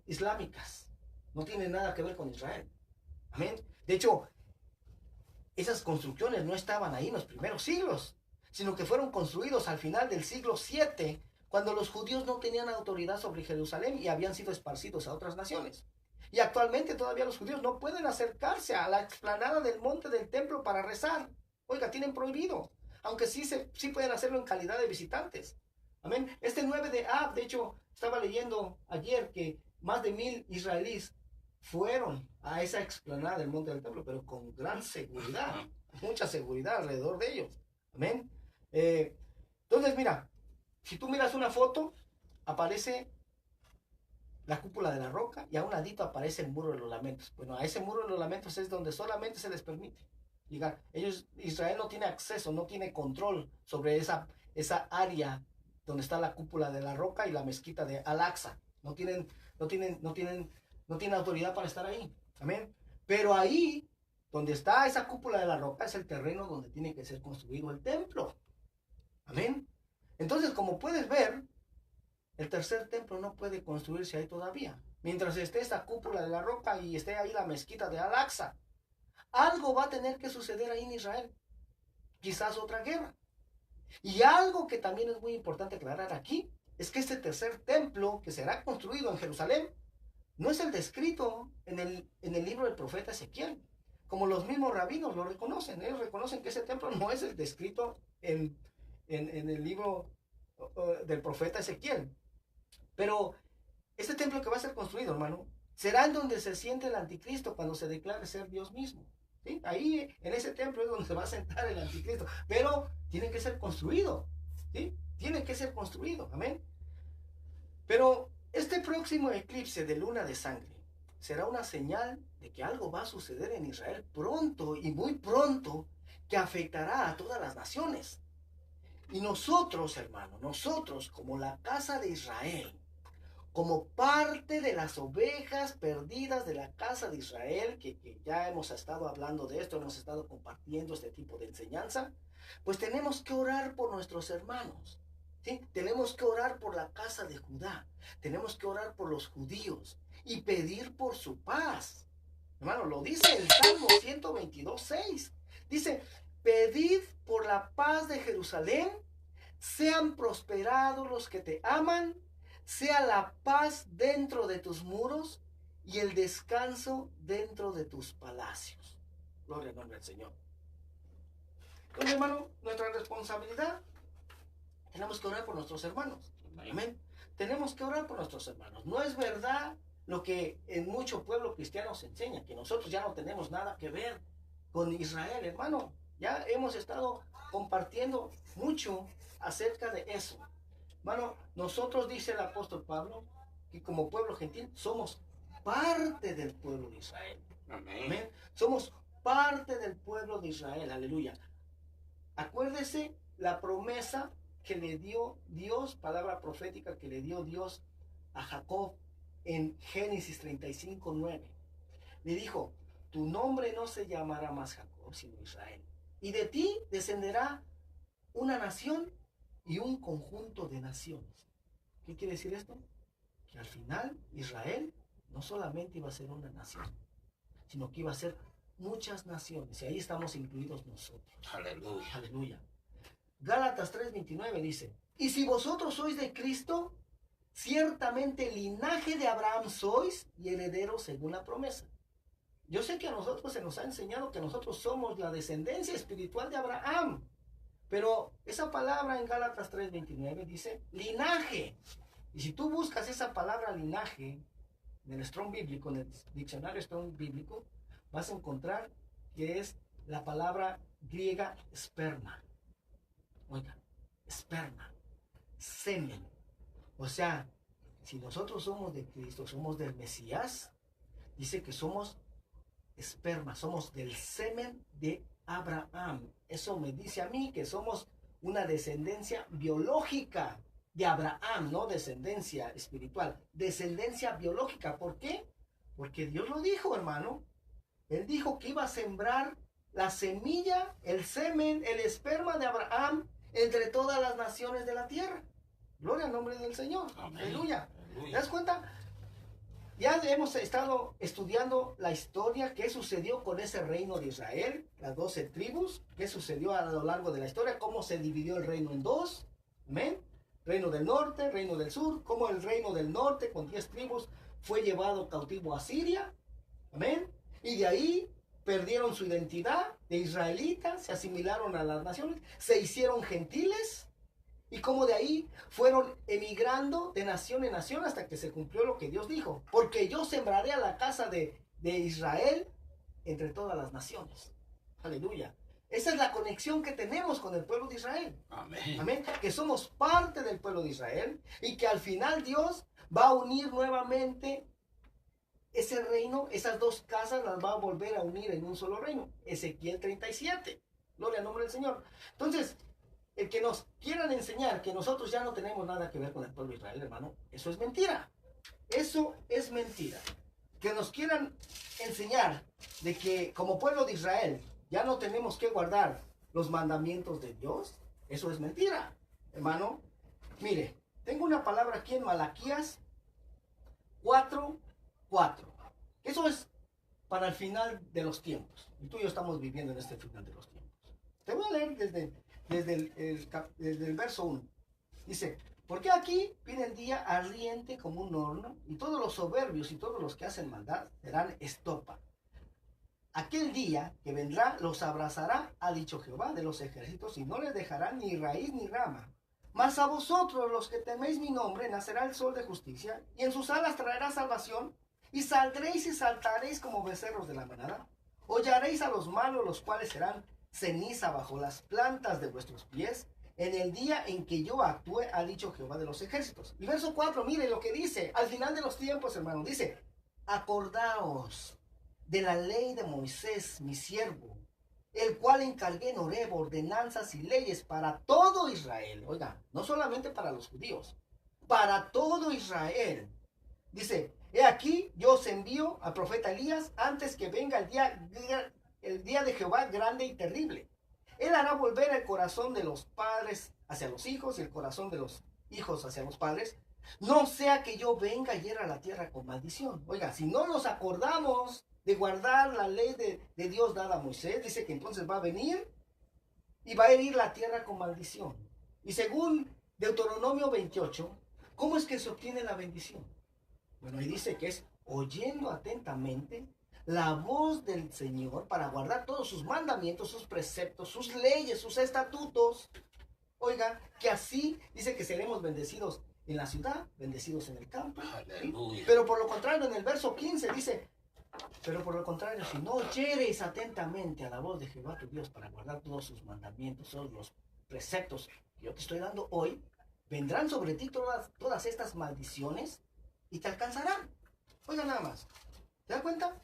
islámicas. No tienen nada que ver con Israel. Amén. De hecho, esas construcciones no estaban ahí en los primeros siglos, sino que fueron construidos al final del siglo VII, cuando los judíos no tenían autoridad sobre Jerusalén y habían sido esparcidos a otras naciones. Y actualmente todavía los judíos no pueden acercarse a la explanada del monte del templo para rezar. Oiga, tienen prohibido, aunque sí pueden hacerlo en calidad de visitantes. Amén. Este 9 de Ab, de hecho, estaba leyendo ayer que más de 1000 israelíes fueron a esa explanada del monte del templo, pero con gran seguridad, mucha seguridad alrededor de ellos. Amén. Entonces, mira, si tú miras una foto, aparece la cúpula de la roca y a un ladito aparece el muro de los lamentos. Bueno, a ese muro de los lamentos es donde solamente se les permite llegar. Israel no tiene acceso, no tiene control sobre esa área donde está la cúpula de la roca y la mezquita de Al-Aqsa. No tienen autoridad para estar ahí. Amén. Pero ahí, donde está esa cúpula de la roca, es el terreno donde tiene que ser construido el templo. Amén. Entonces, como puedes ver, el tercer templo no puede construirse ahí todavía. Mientras esté esta cúpula de la roca y esté ahí la mezquita de Al-Aqsa, algo va a tener que suceder ahí en Israel. Quizás otra guerra. Y algo que también es muy importante aclarar aquí, es que este tercer templo que será construido en Jerusalén, no es el descrito en el libro del profeta Ezequiel. Como los mismos rabinos lo reconocen. Ellos reconocen que ese templo no es el descrito en el libro del profeta Ezequiel. Pero este templo que va a ser construido, hermano, será en donde se siente el anticristo cuando se declare ser Dios mismo. ¿Sí? Ahí, en ese templo es donde se va a sentar el anticristo. Pero tiene que ser construido. ¿Sí? Tiene que ser construido. Amén. Pero este próximo eclipse de luna de sangre será una señal de que algo va a suceder en Israel pronto y muy pronto, que afectará a todas las naciones. Y nosotros, hermano, nosotros como la casa de Israel, como parte de las ovejas perdidas de la casa de Israel, que ya hemos estado hablando de esto, hemos estado compartiendo este tipo de enseñanza, pues tenemos que orar por nuestros hermanos. ¿Sí? Tenemos que orar por la casa de Judá, tenemos que orar por los judíos y pedir por su paz. Hermano, lo dice el Salmo 122:6. Dice, pedid por la paz de Jerusalén, sean prosperados los que te aman, sea la paz dentro de tus muros y el descanso dentro de tus palacios. Gloria al nombre del Señor. Entonces, hermano, nuestra responsabilidad, tenemos que orar por nuestros hermanos. Amén. Tenemos que orar por nuestros hermanos. No es verdad lo que en mucho pueblo cristiano se enseña, que nosotros ya no tenemos nada que ver con Israel, hermano. Ya hemos estado compartiendo mucho acerca de eso. Hermano, nosotros, dice el apóstol Pablo, que como pueblo gentil somos parte del pueblo de Israel. Amén. Amén. Somos parte del pueblo de Israel. Aleluya. Acuérdese la promesa que le dio Dios, palabra profética que le dio Dios a Jacob en Génesis 35:9. Le dijo, tu nombre no se llamará más Jacob, sino Israel. Y de ti descenderá una nación y un conjunto de naciones. ¿Qué quiere decir esto? Que al final Israel no solamente iba a ser una nación, sino que iba a ser muchas naciones. Y ahí estamos incluidos nosotros. Aleluya. Aleluya. Gálatas 3:29 dice, y si vosotros sois de Cristo, ciertamente linaje de Abraham sois y herederos según la promesa. Yo sé que a nosotros se nos ha enseñado que nosotros somos la descendencia espiritual de Abraham. Pero esa palabra en Gálatas 3:29 dice linaje. Y si tú buscas esa palabra linaje en el Strong Bíblico, en el diccionario Strong Bíblico, vas a encontrar que es la palabra griega esperma. Oiga, esperma, semen. O sea, si nosotros somos de Cristo, somos del Mesías, dice que somos esperma, somos del semen de Abraham. Eso me dice a mí que somos una descendencia biológica de Abraham, no descendencia espiritual, descendencia biológica. ¿Por qué? Porque Dios lo dijo, hermano. Él dijo que iba a sembrar la semilla, el semen, el esperma de Abraham entre todas las naciones de la tierra. Gloria al nombre del Señor. Amén. Aleluya. Aleluya. ¿Te das cuenta? Ya hemos estado estudiando la historia, qué sucedió con ese reino de Israel, las 12 tribus, qué sucedió a lo largo de la historia, cómo se dividió el reino en dos. Amén. Reino del norte, reino del sur, cómo el reino del norte con 10 tribus fue llevado cautivo a Siria. Amén. Y de ahí perdieron su identidad de israelitas, se asimilaron a las naciones, se hicieron gentiles. Y como de ahí fueron emigrando de nación en nación hasta que se cumplió lo que Dios dijo. Porque yo sembraré a la casa de Israel entre todas las naciones. Aleluya. Esa es la conexión que tenemos con el pueblo de Israel. Amén. Amén. Que somos parte del pueblo de Israel y que al final Dios va a unir nuevamente ese reino, esas dos casas las va a volver a unir en un solo reino. Ezequiel 37. Gloria al nombre del Señor. Entonces, el que nos quieran enseñar que nosotros ya no tenemos nada que ver con el pueblo de Israel, hermano, eso es mentira. Eso es mentira. Que nos quieran enseñar de que como pueblo de Israel ya no tenemos que guardar los mandamientos de Dios, eso es mentira, hermano. Mire, tengo una palabra aquí en Malaquías 4:4. Eso es para el final de los tiempos. Y tú y yo estamos viviendo en este final de los tiempos. Te voy a leer desde el verso 1. Dice, porque aquí viene el día ardiente como un horno, y todos los soberbios y todos los que hacen maldad serán estopa. Aquel día que vendrá los abrazará, ha dicho Jehová de los ejércitos, y no les dejará ni raíz ni rama. Mas a vosotros, los que teméis mi nombre, nacerá el sol de justicia, y en sus alas traerá salvación, y saldréis y saltaréis como becerros de la manada. Hollaréis a los malos, los cuales serán ceniza bajo las plantas de vuestros pies, en el día en que yo actúe, ha dicho Jehová de los ejércitos. Y verso 4, mire lo que dice, al final de los tiempos, hermano, dice, acordaos de la ley de Moisés, mi siervo, el cual encargué en Horeb ordenanzas y leyes para todo Israel. Oiga, no solamente para los judíos, para todo Israel. Dice, he aquí, yo os envío al profeta Elías antes que venga el día de Jehová grande y terrible. Él hará volver el corazón de los padres hacia los hijos y el corazón de los hijos hacia los padres. No sea que yo venga y hiera la tierra con maldición. Oiga, si no nos acordamos de guardar la ley de Dios dada a Moisés, dice que entonces va a venir y va a herir la tierra con maldición. Y según Deuteronomio 28, ¿cómo es que se obtiene la bendición? Bueno, ahí dice que es oyendo atentamente la voz del Señor para guardar todos sus mandamientos, sus preceptos, sus leyes, sus estatutos. Oiga, que así dice que seremos bendecidos en la ciudad, bendecidos en el campo. Aleluya. Pero por lo contrario, en el verso 15 dice, pero por lo contrario, si no oyereis atentamente a la voz de Jehová tu Dios para guardar todos sus mandamientos, todos los preceptos que yo te estoy dando hoy, vendrán sobre ti todas estas maldiciones y te alcanzarán. Oiga nada más, ¿te das cuenta?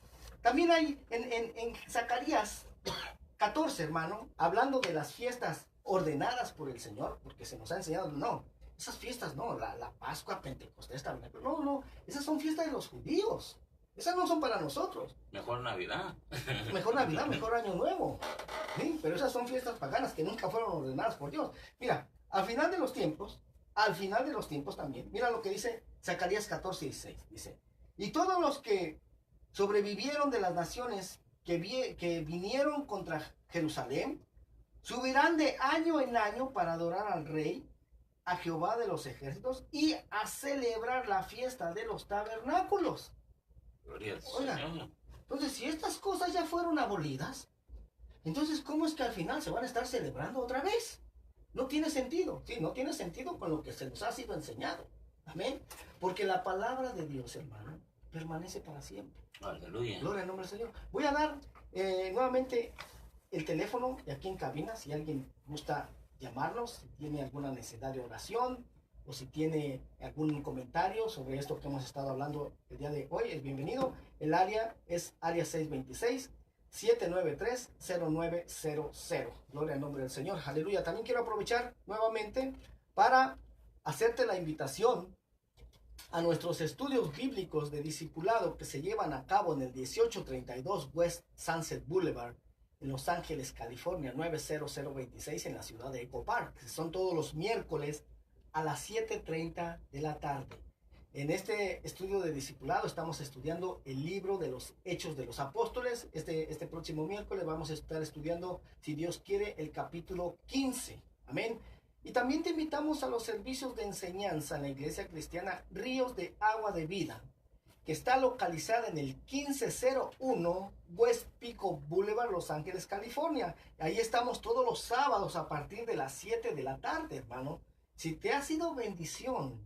También hay en Zacarías 14, hermano, hablando de las fiestas ordenadas por el Señor, porque se nos ha enseñado, no, esas fiestas no, la Pascua, Pentecostés, no, esas son fiestas de los judíos, esas no son para nosotros. Mejor Navidad. Mejor Navidad, mejor Año Nuevo, ¿sí? Pero esas son fiestas paganas que nunca fueron ordenadas por Dios. Mira, al final de los tiempos también, mira lo que dice Zacarías 14:16, dice, Y todos los que sobrevivieron de las naciones que vinieron contra Jerusalén, subirán de año en año para adorar al Rey, a Jehová de los ejércitos, y a celebrar la fiesta de los tabernáculos. Gloria al Oiga, Señor. entonces si estas cosas ya fueron abolidas, entonces ¿cómo es que al final se van a estar celebrando otra vez? No tiene sentido, sí, no tiene sentido con lo que se nos ha sido enseñado. Amén. Porque la palabra de Dios, hermano, permanece para siempre. Aleluya. Gloria al nombre del Señor. Voy a dar nuevamente el teléfono de aquí en cabina, si alguien gusta llamarnos, si tiene alguna necesidad de oración o si tiene algún comentario sobre esto que hemos estado hablando el día de hoy, es bienvenido. El área es área 626-793-0900. Gloria al nombre del Señor. Aleluya. También quiero aprovechar nuevamente para hacerte la invitación a nuestros estudios bíblicos de discipulado que se llevan a cabo en el 1832 West Sunset Boulevard en Los Ángeles, California, 90026 en la ciudad de Echo Park. Son todos los miércoles a las 7:30 de la tarde. En este estudio de discipulado estamos estudiando el libro de los Hechos de los Apóstoles. Este próximo miércoles vamos a estar estudiando, si Dios quiere, el capítulo 15. Amén. Y también te invitamos a los servicios de enseñanza en la Iglesia Cristiana Ríos de Agua de Vida, que está localizada en el 1501 West Pico Boulevard, Los Ángeles, California. Ahí estamos todos los sábados a partir de las 7 de la tarde, hermano. Si te ha sido bendición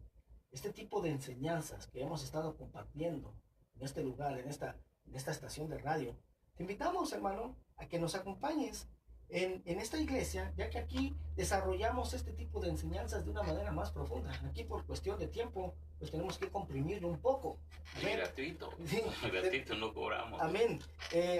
este tipo de enseñanzas que hemos estado compartiendo en este lugar, en esta estación de radio, te invitamos, hermano, a que nos acompañes en esta iglesia, ya que aquí desarrollamos este tipo de enseñanzas de una manera más profunda. Aquí por cuestión de tiempo, pues tenemos que comprimirlo un poco. Amén. Gratuito. Sí. Gratuito, no cobramos. Amén.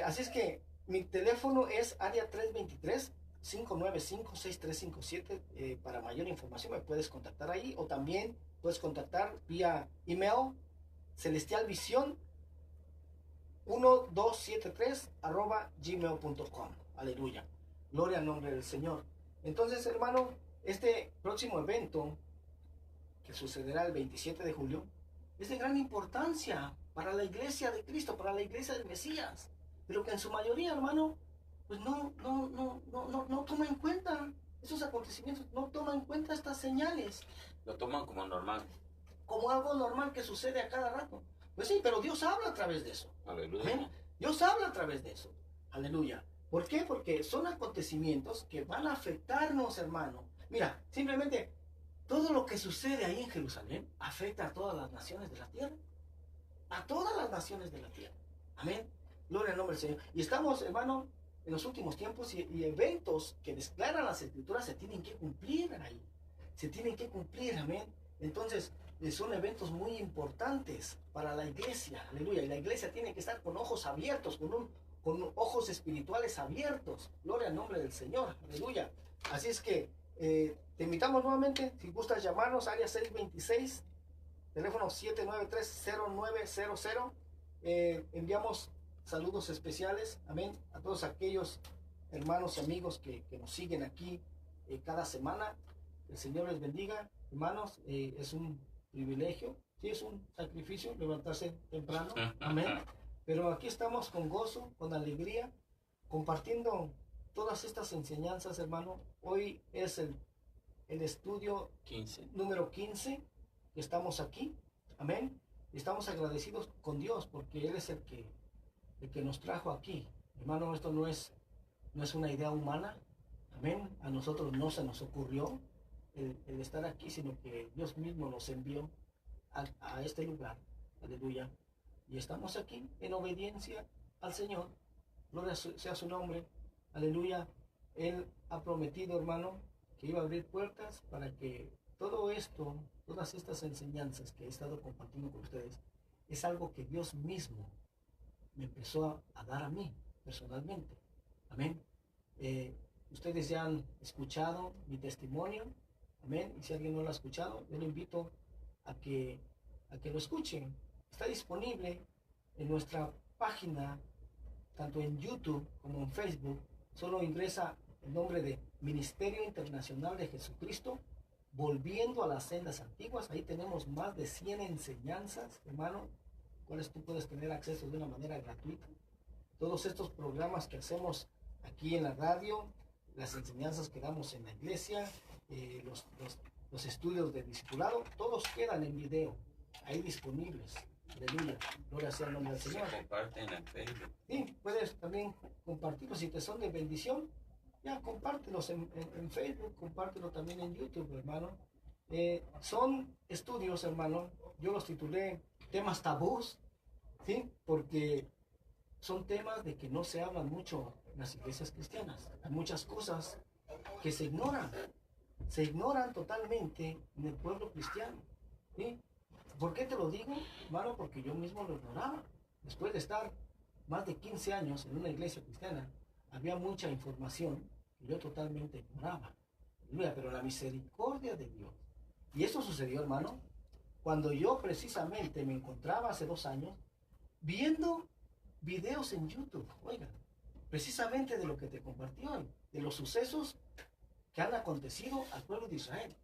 Así es que mi teléfono es área 323-595-6357. Para mayor información me puedes contactar ahí, o también puedes contactar vía email celestialvision1273@gmail.com. Aleluya. Gloria al nombre del Señor. Entonces, hermano, este próximo evento que sucederá el 27 de julio es de gran importancia para la iglesia de Cristo, para la iglesia del Mesías, pero que en su mayoría, hermano, pues no toma en cuenta esos acontecimientos, no toma en cuenta estas señales. Lo toman como normal. Como algo normal que sucede a cada rato. Pues sí, pero Dios habla a través de eso. Aleluya. ¿Amén? Dios habla a través de eso. Aleluya. ¿Por qué? Porque son acontecimientos que van a afectarnos, hermano. Mira, simplemente todo lo que sucede ahí en Jerusalén afecta a todas las naciones de la tierra. A todas las naciones de la tierra. Amén. Gloria al nombre del Señor. Y estamos, hermano, en los últimos tiempos y eventos que declaran las escrituras se tienen que cumplir ahí. Se tienen que cumplir, amén. Entonces, son eventos muy importantes para la iglesia. Aleluya. Y la iglesia tiene que estar con ojos abiertos, con ojos espirituales abiertos. Gloria al nombre del Señor. Aleluya. Así es que te invitamos nuevamente, si gustas llamarnos, área 626, teléfono 793-0900. Enviamos saludos especiales, amén, a todos aquellos hermanos y amigos que nos siguen aquí cada semana. El Señor les bendiga, hermanos. Es un privilegio, sí, es un sacrificio levantarse temprano, amén. Pero aquí estamos con gozo, con alegría, compartiendo todas estas enseñanzas, hermano. Hoy es el estudio 15. número 15 que estamos aquí, amén. Estamos agradecidos con Dios porque Él es el que nos trajo aquí. Hermano, esto no es una idea humana, amén. A nosotros no se nos ocurrió el estar aquí, sino que Dios mismo nos envió a este lugar, aleluya. Y estamos aquí en obediencia al Señor. Gloria sea su nombre. Aleluya. Él ha prometido, hermano, que iba a abrir puertas para que todo esto, todas estas enseñanzas que he estado compartiendo con ustedes, es algo que Dios mismo me empezó a dar a mí, personalmente. Amén. Ustedes ya han escuchado mi testimonio. Amén. Y si alguien no lo ha escuchado, yo lo invito a que lo escuchen. Está disponible en nuestra página, tanto en YouTube como en Facebook. Solo ingresa el nombre de Ministerio Internacional de Jesucristo, volviendo a las sendas antiguas. Ahí tenemos más de 100 enseñanzas, hermano, cuales tú puedes tener acceso de una manera gratuita. Todos estos programas que hacemos aquí en la radio, las enseñanzas que damos en la iglesia, los estudios de discipulado, todos quedan en video, ahí disponibles. Aleluya, gloria sea el nombre del Señor. Se comparten en Facebook. Sí, puedes también compartirlos si te son de bendición. Ya, compártelos en Facebook, compártelo también en YouTube, hermano. Son estudios, hermano, yo los titulé temas tabús, ¿sí? Porque son temas de que no se hablan mucho en las iglesias cristianas. Hay muchas cosas que se ignoran totalmente en el pueblo cristiano, ¿sí? ¿Por qué te lo digo, hermano? Porque yo mismo lo ignoraba. Después de estar más de 15 años en una iglesia cristiana, había mucha información que yo totalmente ignoraba. Pero la misericordia de Dios. Y eso sucedió, hermano, cuando yo precisamente me encontraba hace 2 años viendo videos en YouTube, oigan, precisamente de lo que te compartí hoy, de los sucesos que han acontecido al pueblo de Israel.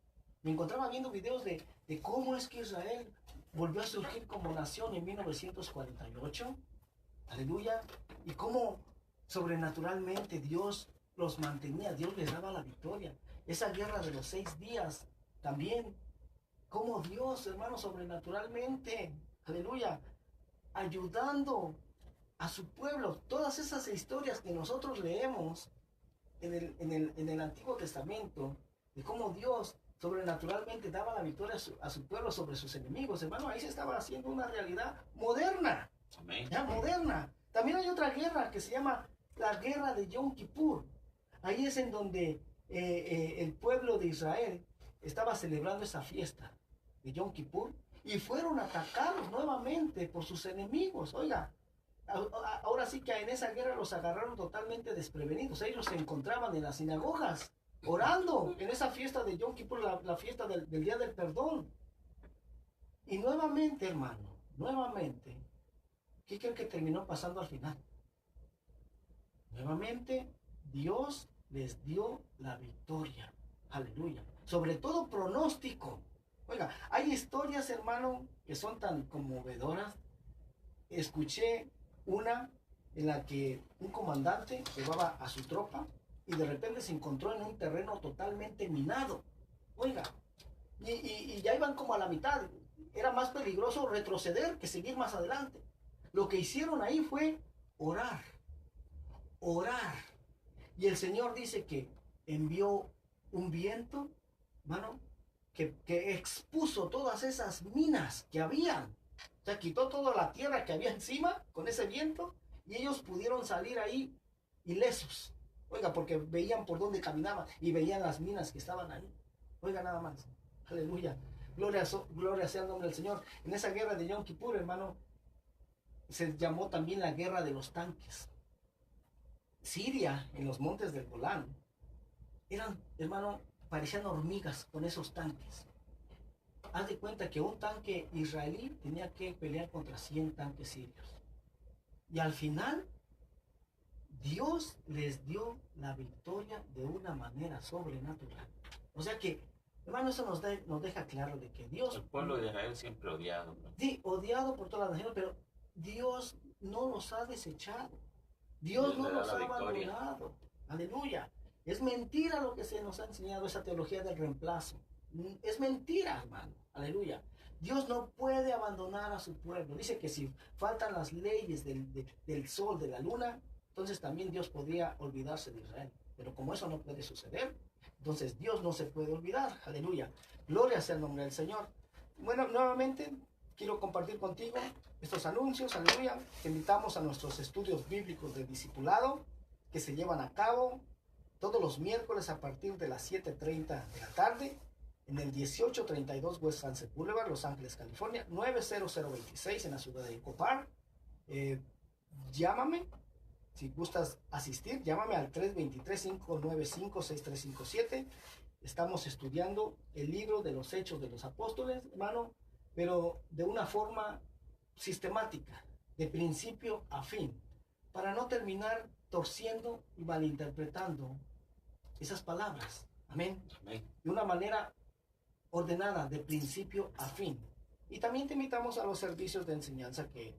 Me encontraba viendo videos de cómo es que Israel volvió a surgir como nación en 1948, aleluya, y cómo sobrenaturalmente Dios los mantenía, Dios les daba la victoria. Esa guerra de los 6 días también, como Dios, hermano, sobrenaturalmente, aleluya, ayudando a su pueblo. Todas esas historias que nosotros leemos en el Antiguo Testamento, de cómo Dios sobrenaturalmente daba la victoria a su pueblo sobre sus enemigos, hermano, ahí se estaba haciendo una realidad moderna. Amén. Ya, moderna. También hay otra guerra que se llama la guerra de Yom Kippur. Ahí es en donde el pueblo de Israel estaba celebrando esa fiesta de Yom Kippur y fueron atacados nuevamente por sus enemigos. Oiga, ahora sí que en esa guerra los agarraron totalmente desprevenidos. Ellos se encontraban en las sinagogas orando en esa fiesta de Yom Kippur, la fiesta del Día del Perdón. Y nuevamente, hermano, nuevamente, ¿qué creen que terminó pasando al final? Nuevamente, Dios les dio la victoria. Aleluya. Sobre todo pronóstico. Oiga, hay historias, hermano, que son tan conmovedoras. Escuché una en la que un comandante llevaba a su tropa y de repente se encontró en un terreno totalmente minado. Oiga, y ya iban como a la mitad. Era más peligroso retroceder que seguir más adelante. Lo que hicieron ahí fue orar. Orar. Y el Señor dice que envió un viento, hermano, que expuso todas esas minas que habían. O sea, quitó toda la tierra que había encima con ese viento y ellos pudieron salir ahí ilesos. Oiga, porque veían por dónde caminaban y veían las minas que estaban ahí. Oiga, nada más. Aleluya. Gloria sea el nombre del Señor. En esa guerra de Yom Kippur, hermano, se llamó también la guerra de los tanques. Siria, en los montes del Golán, eran, hermano, parecían hormigas con esos tanques. Haz de cuenta que un tanque israelí tenía que pelear contra 100 tanques sirios. Y al final, Dios les dio la victoria de una manera sobrenatural. O sea que, hermano, eso nos deja claro de que Dios... El pueblo de Israel siempre odiado, ¿no? Sí, odiado por todas las naciones, pero Dios no los ha desechado. Dios no los ha abandonado. Aleluya. Es mentira lo que se nos ha enseñado, esa teología del reemplazo. Es mentira, hermano. Aleluya. Dios no puede abandonar a su pueblo. Dice que si faltan las leyes del sol, de la luna, entonces también Dios podría olvidarse de Israel. Pero como eso no puede suceder, entonces Dios no se puede olvidar. Aleluya. Gloria sea el nombre del Señor. Bueno, nuevamente quiero compartir contigo estos anuncios. Aleluya. Te invitamos a nuestros estudios bíblicos de discipulado que se llevan a cabo todos los miércoles a partir de las 7:30 de la tarde en el 1832 West Sunset Boulevard, Los Ángeles, California, 90026 en la ciudad de Echo Park. Llámame, si gustas asistir, llámame al 323-595-6357. Estamos estudiando el libro de los Hechos de los Apóstoles, hermano, pero de una forma sistemática, de principio a fin, para no terminar torciendo y malinterpretando esas palabras. Amén. Amén. De una manera ordenada, de principio a fin. Y también te invitamos a los servicios de enseñanza que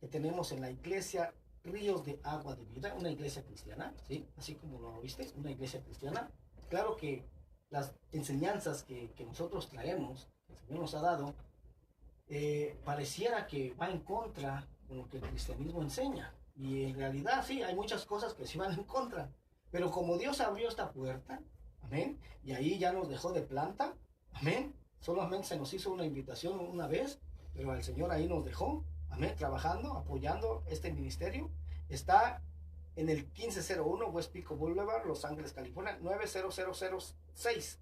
tenemos en la iglesia Ríos de Agua de Vida, una iglesia cristiana, ¿sí? Así como lo viste, una iglesia cristiana. Claro que las enseñanzas que nosotros traemos, que el Señor nos ha dado, pareciera que va en contra de lo que el cristianismo enseña. Y en realidad sí, hay muchas cosas que sí van en contra. Pero como Dios abrió esta puerta, amén, y ahí ya nos dejó de planta, amén, solamente se nos hizo una invitación una vez, pero el Señor ahí nos dejó, amén, trabajando, apoyando este ministerio. Está en el 1501 West Pico Boulevard, Los Ángeles, California, 90006.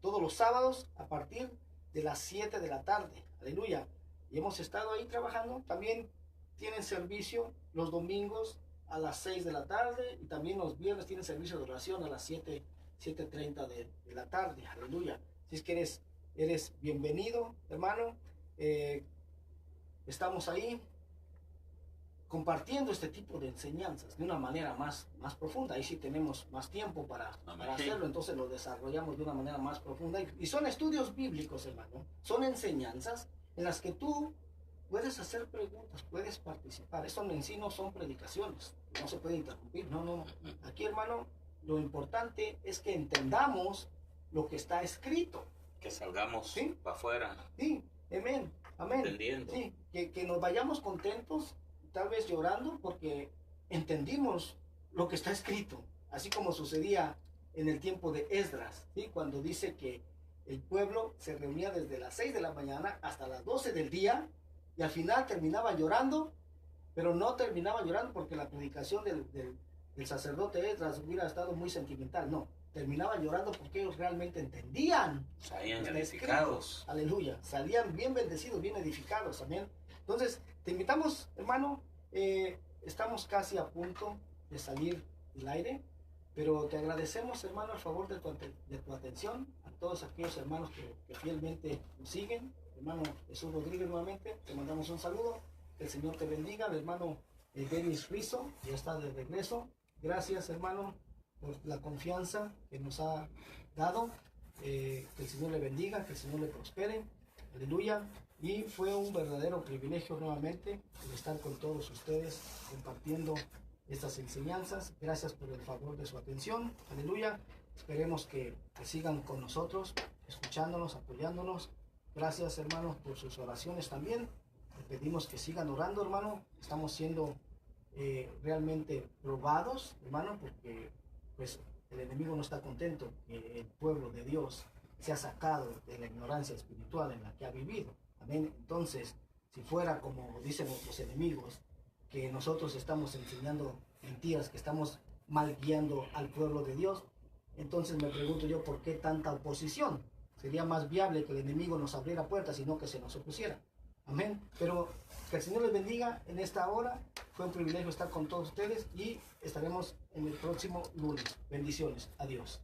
Todos los sábados a partir de las 7 de la tarde. Aleluya. Y hemos estado ahí trabajando. También tienen servicio los domingos a las 6 de la tarde. Y también los viernes tienen servicio de oración a las 7:30 de la tarde. Aleluya. Si es que eres bienvenido, hermano. Estamos ahí compartiendo este tipo de enseñanzas de una manera más profunda. Ahí sí tenemos más tiempo para hacerlo, entonces lo desarrollamos de una manera más profunda. Y son estudios bíblicos, hermano. Son enseñanzas en las que tú puedes hacer preguntas, puedes participar. Esto en sí no son predicaciones, no se puede interrumpir. No. Aquí, hermano, lo importante es que entendamos lo que está escrito. Que salgamos para afuera. Sí, amén. Entendiendo. Sí, que nos vayamos contentos, tal vez llorando, porque entendimos lo que está escrito, así como sucedía en el tiempo de Esdras, ¿sí? Cuando dice que el pueblo se reunía desde las 6 de la mañana hasta las 12 del día, y al final terminaba llorando, pero no terminaba llorando porque la predicación del sacerdote Esdras hubiera estado muy sentimental, no, terminaba llorando porque ellos realmente entendían. Salían edificados. Aleluya, salían bien bendecidos, bien edificados, amén. Entonces, te invitamos, hermano, estamos casi a punto de salir del aire, pero te agradecemos, hermano, el favor de tu atención, a todos aquellos hermanos que fielmente nos siguen. Hermano Jesús Rodríguez, nuevamente, te mandamos un saludo, que el Señor te bendiga. El hermano Denis Rizzo ya está de regreso. Gracias, hermano, por la confianza que nos ha dado. Que el Señor le bendiga, que el Señor le prospere. Aleluya. Y fue un verdadero privilegio nuevamente el estar con todos ustedes compartiendo estas enseñanzas. Gracias por el favor de su atención. Aleluya. Esperemos que sigan con nosotros, escuchándonos, apoyándonos. Gracias, hermanos, por sus oraciones también. Le pedimos que sigan orando, hermano. Estamos siendo realmente probados, hermano, porque pues el enemigo no está contento que el pueblo de Dios sea sacado de la ignorancia espiritual en la que ha vivido. Amén. Entonces, si fuera como dicen nuestros enemigos, que nosotros estamos enseñando mentiras, que estamos mal guiando al pueblo de Dios, entonces me pregunto yo, ¿por qué tanta oposición? Sería más viable que el enemigo nos abriera puertas y no que se nos opusiera. Amén. Pero que el Señor les bendiga en esta hora. Fue un privilegio estar con todos ustedes y estaremos en el próximo lunes. Bendiciones. Adiós.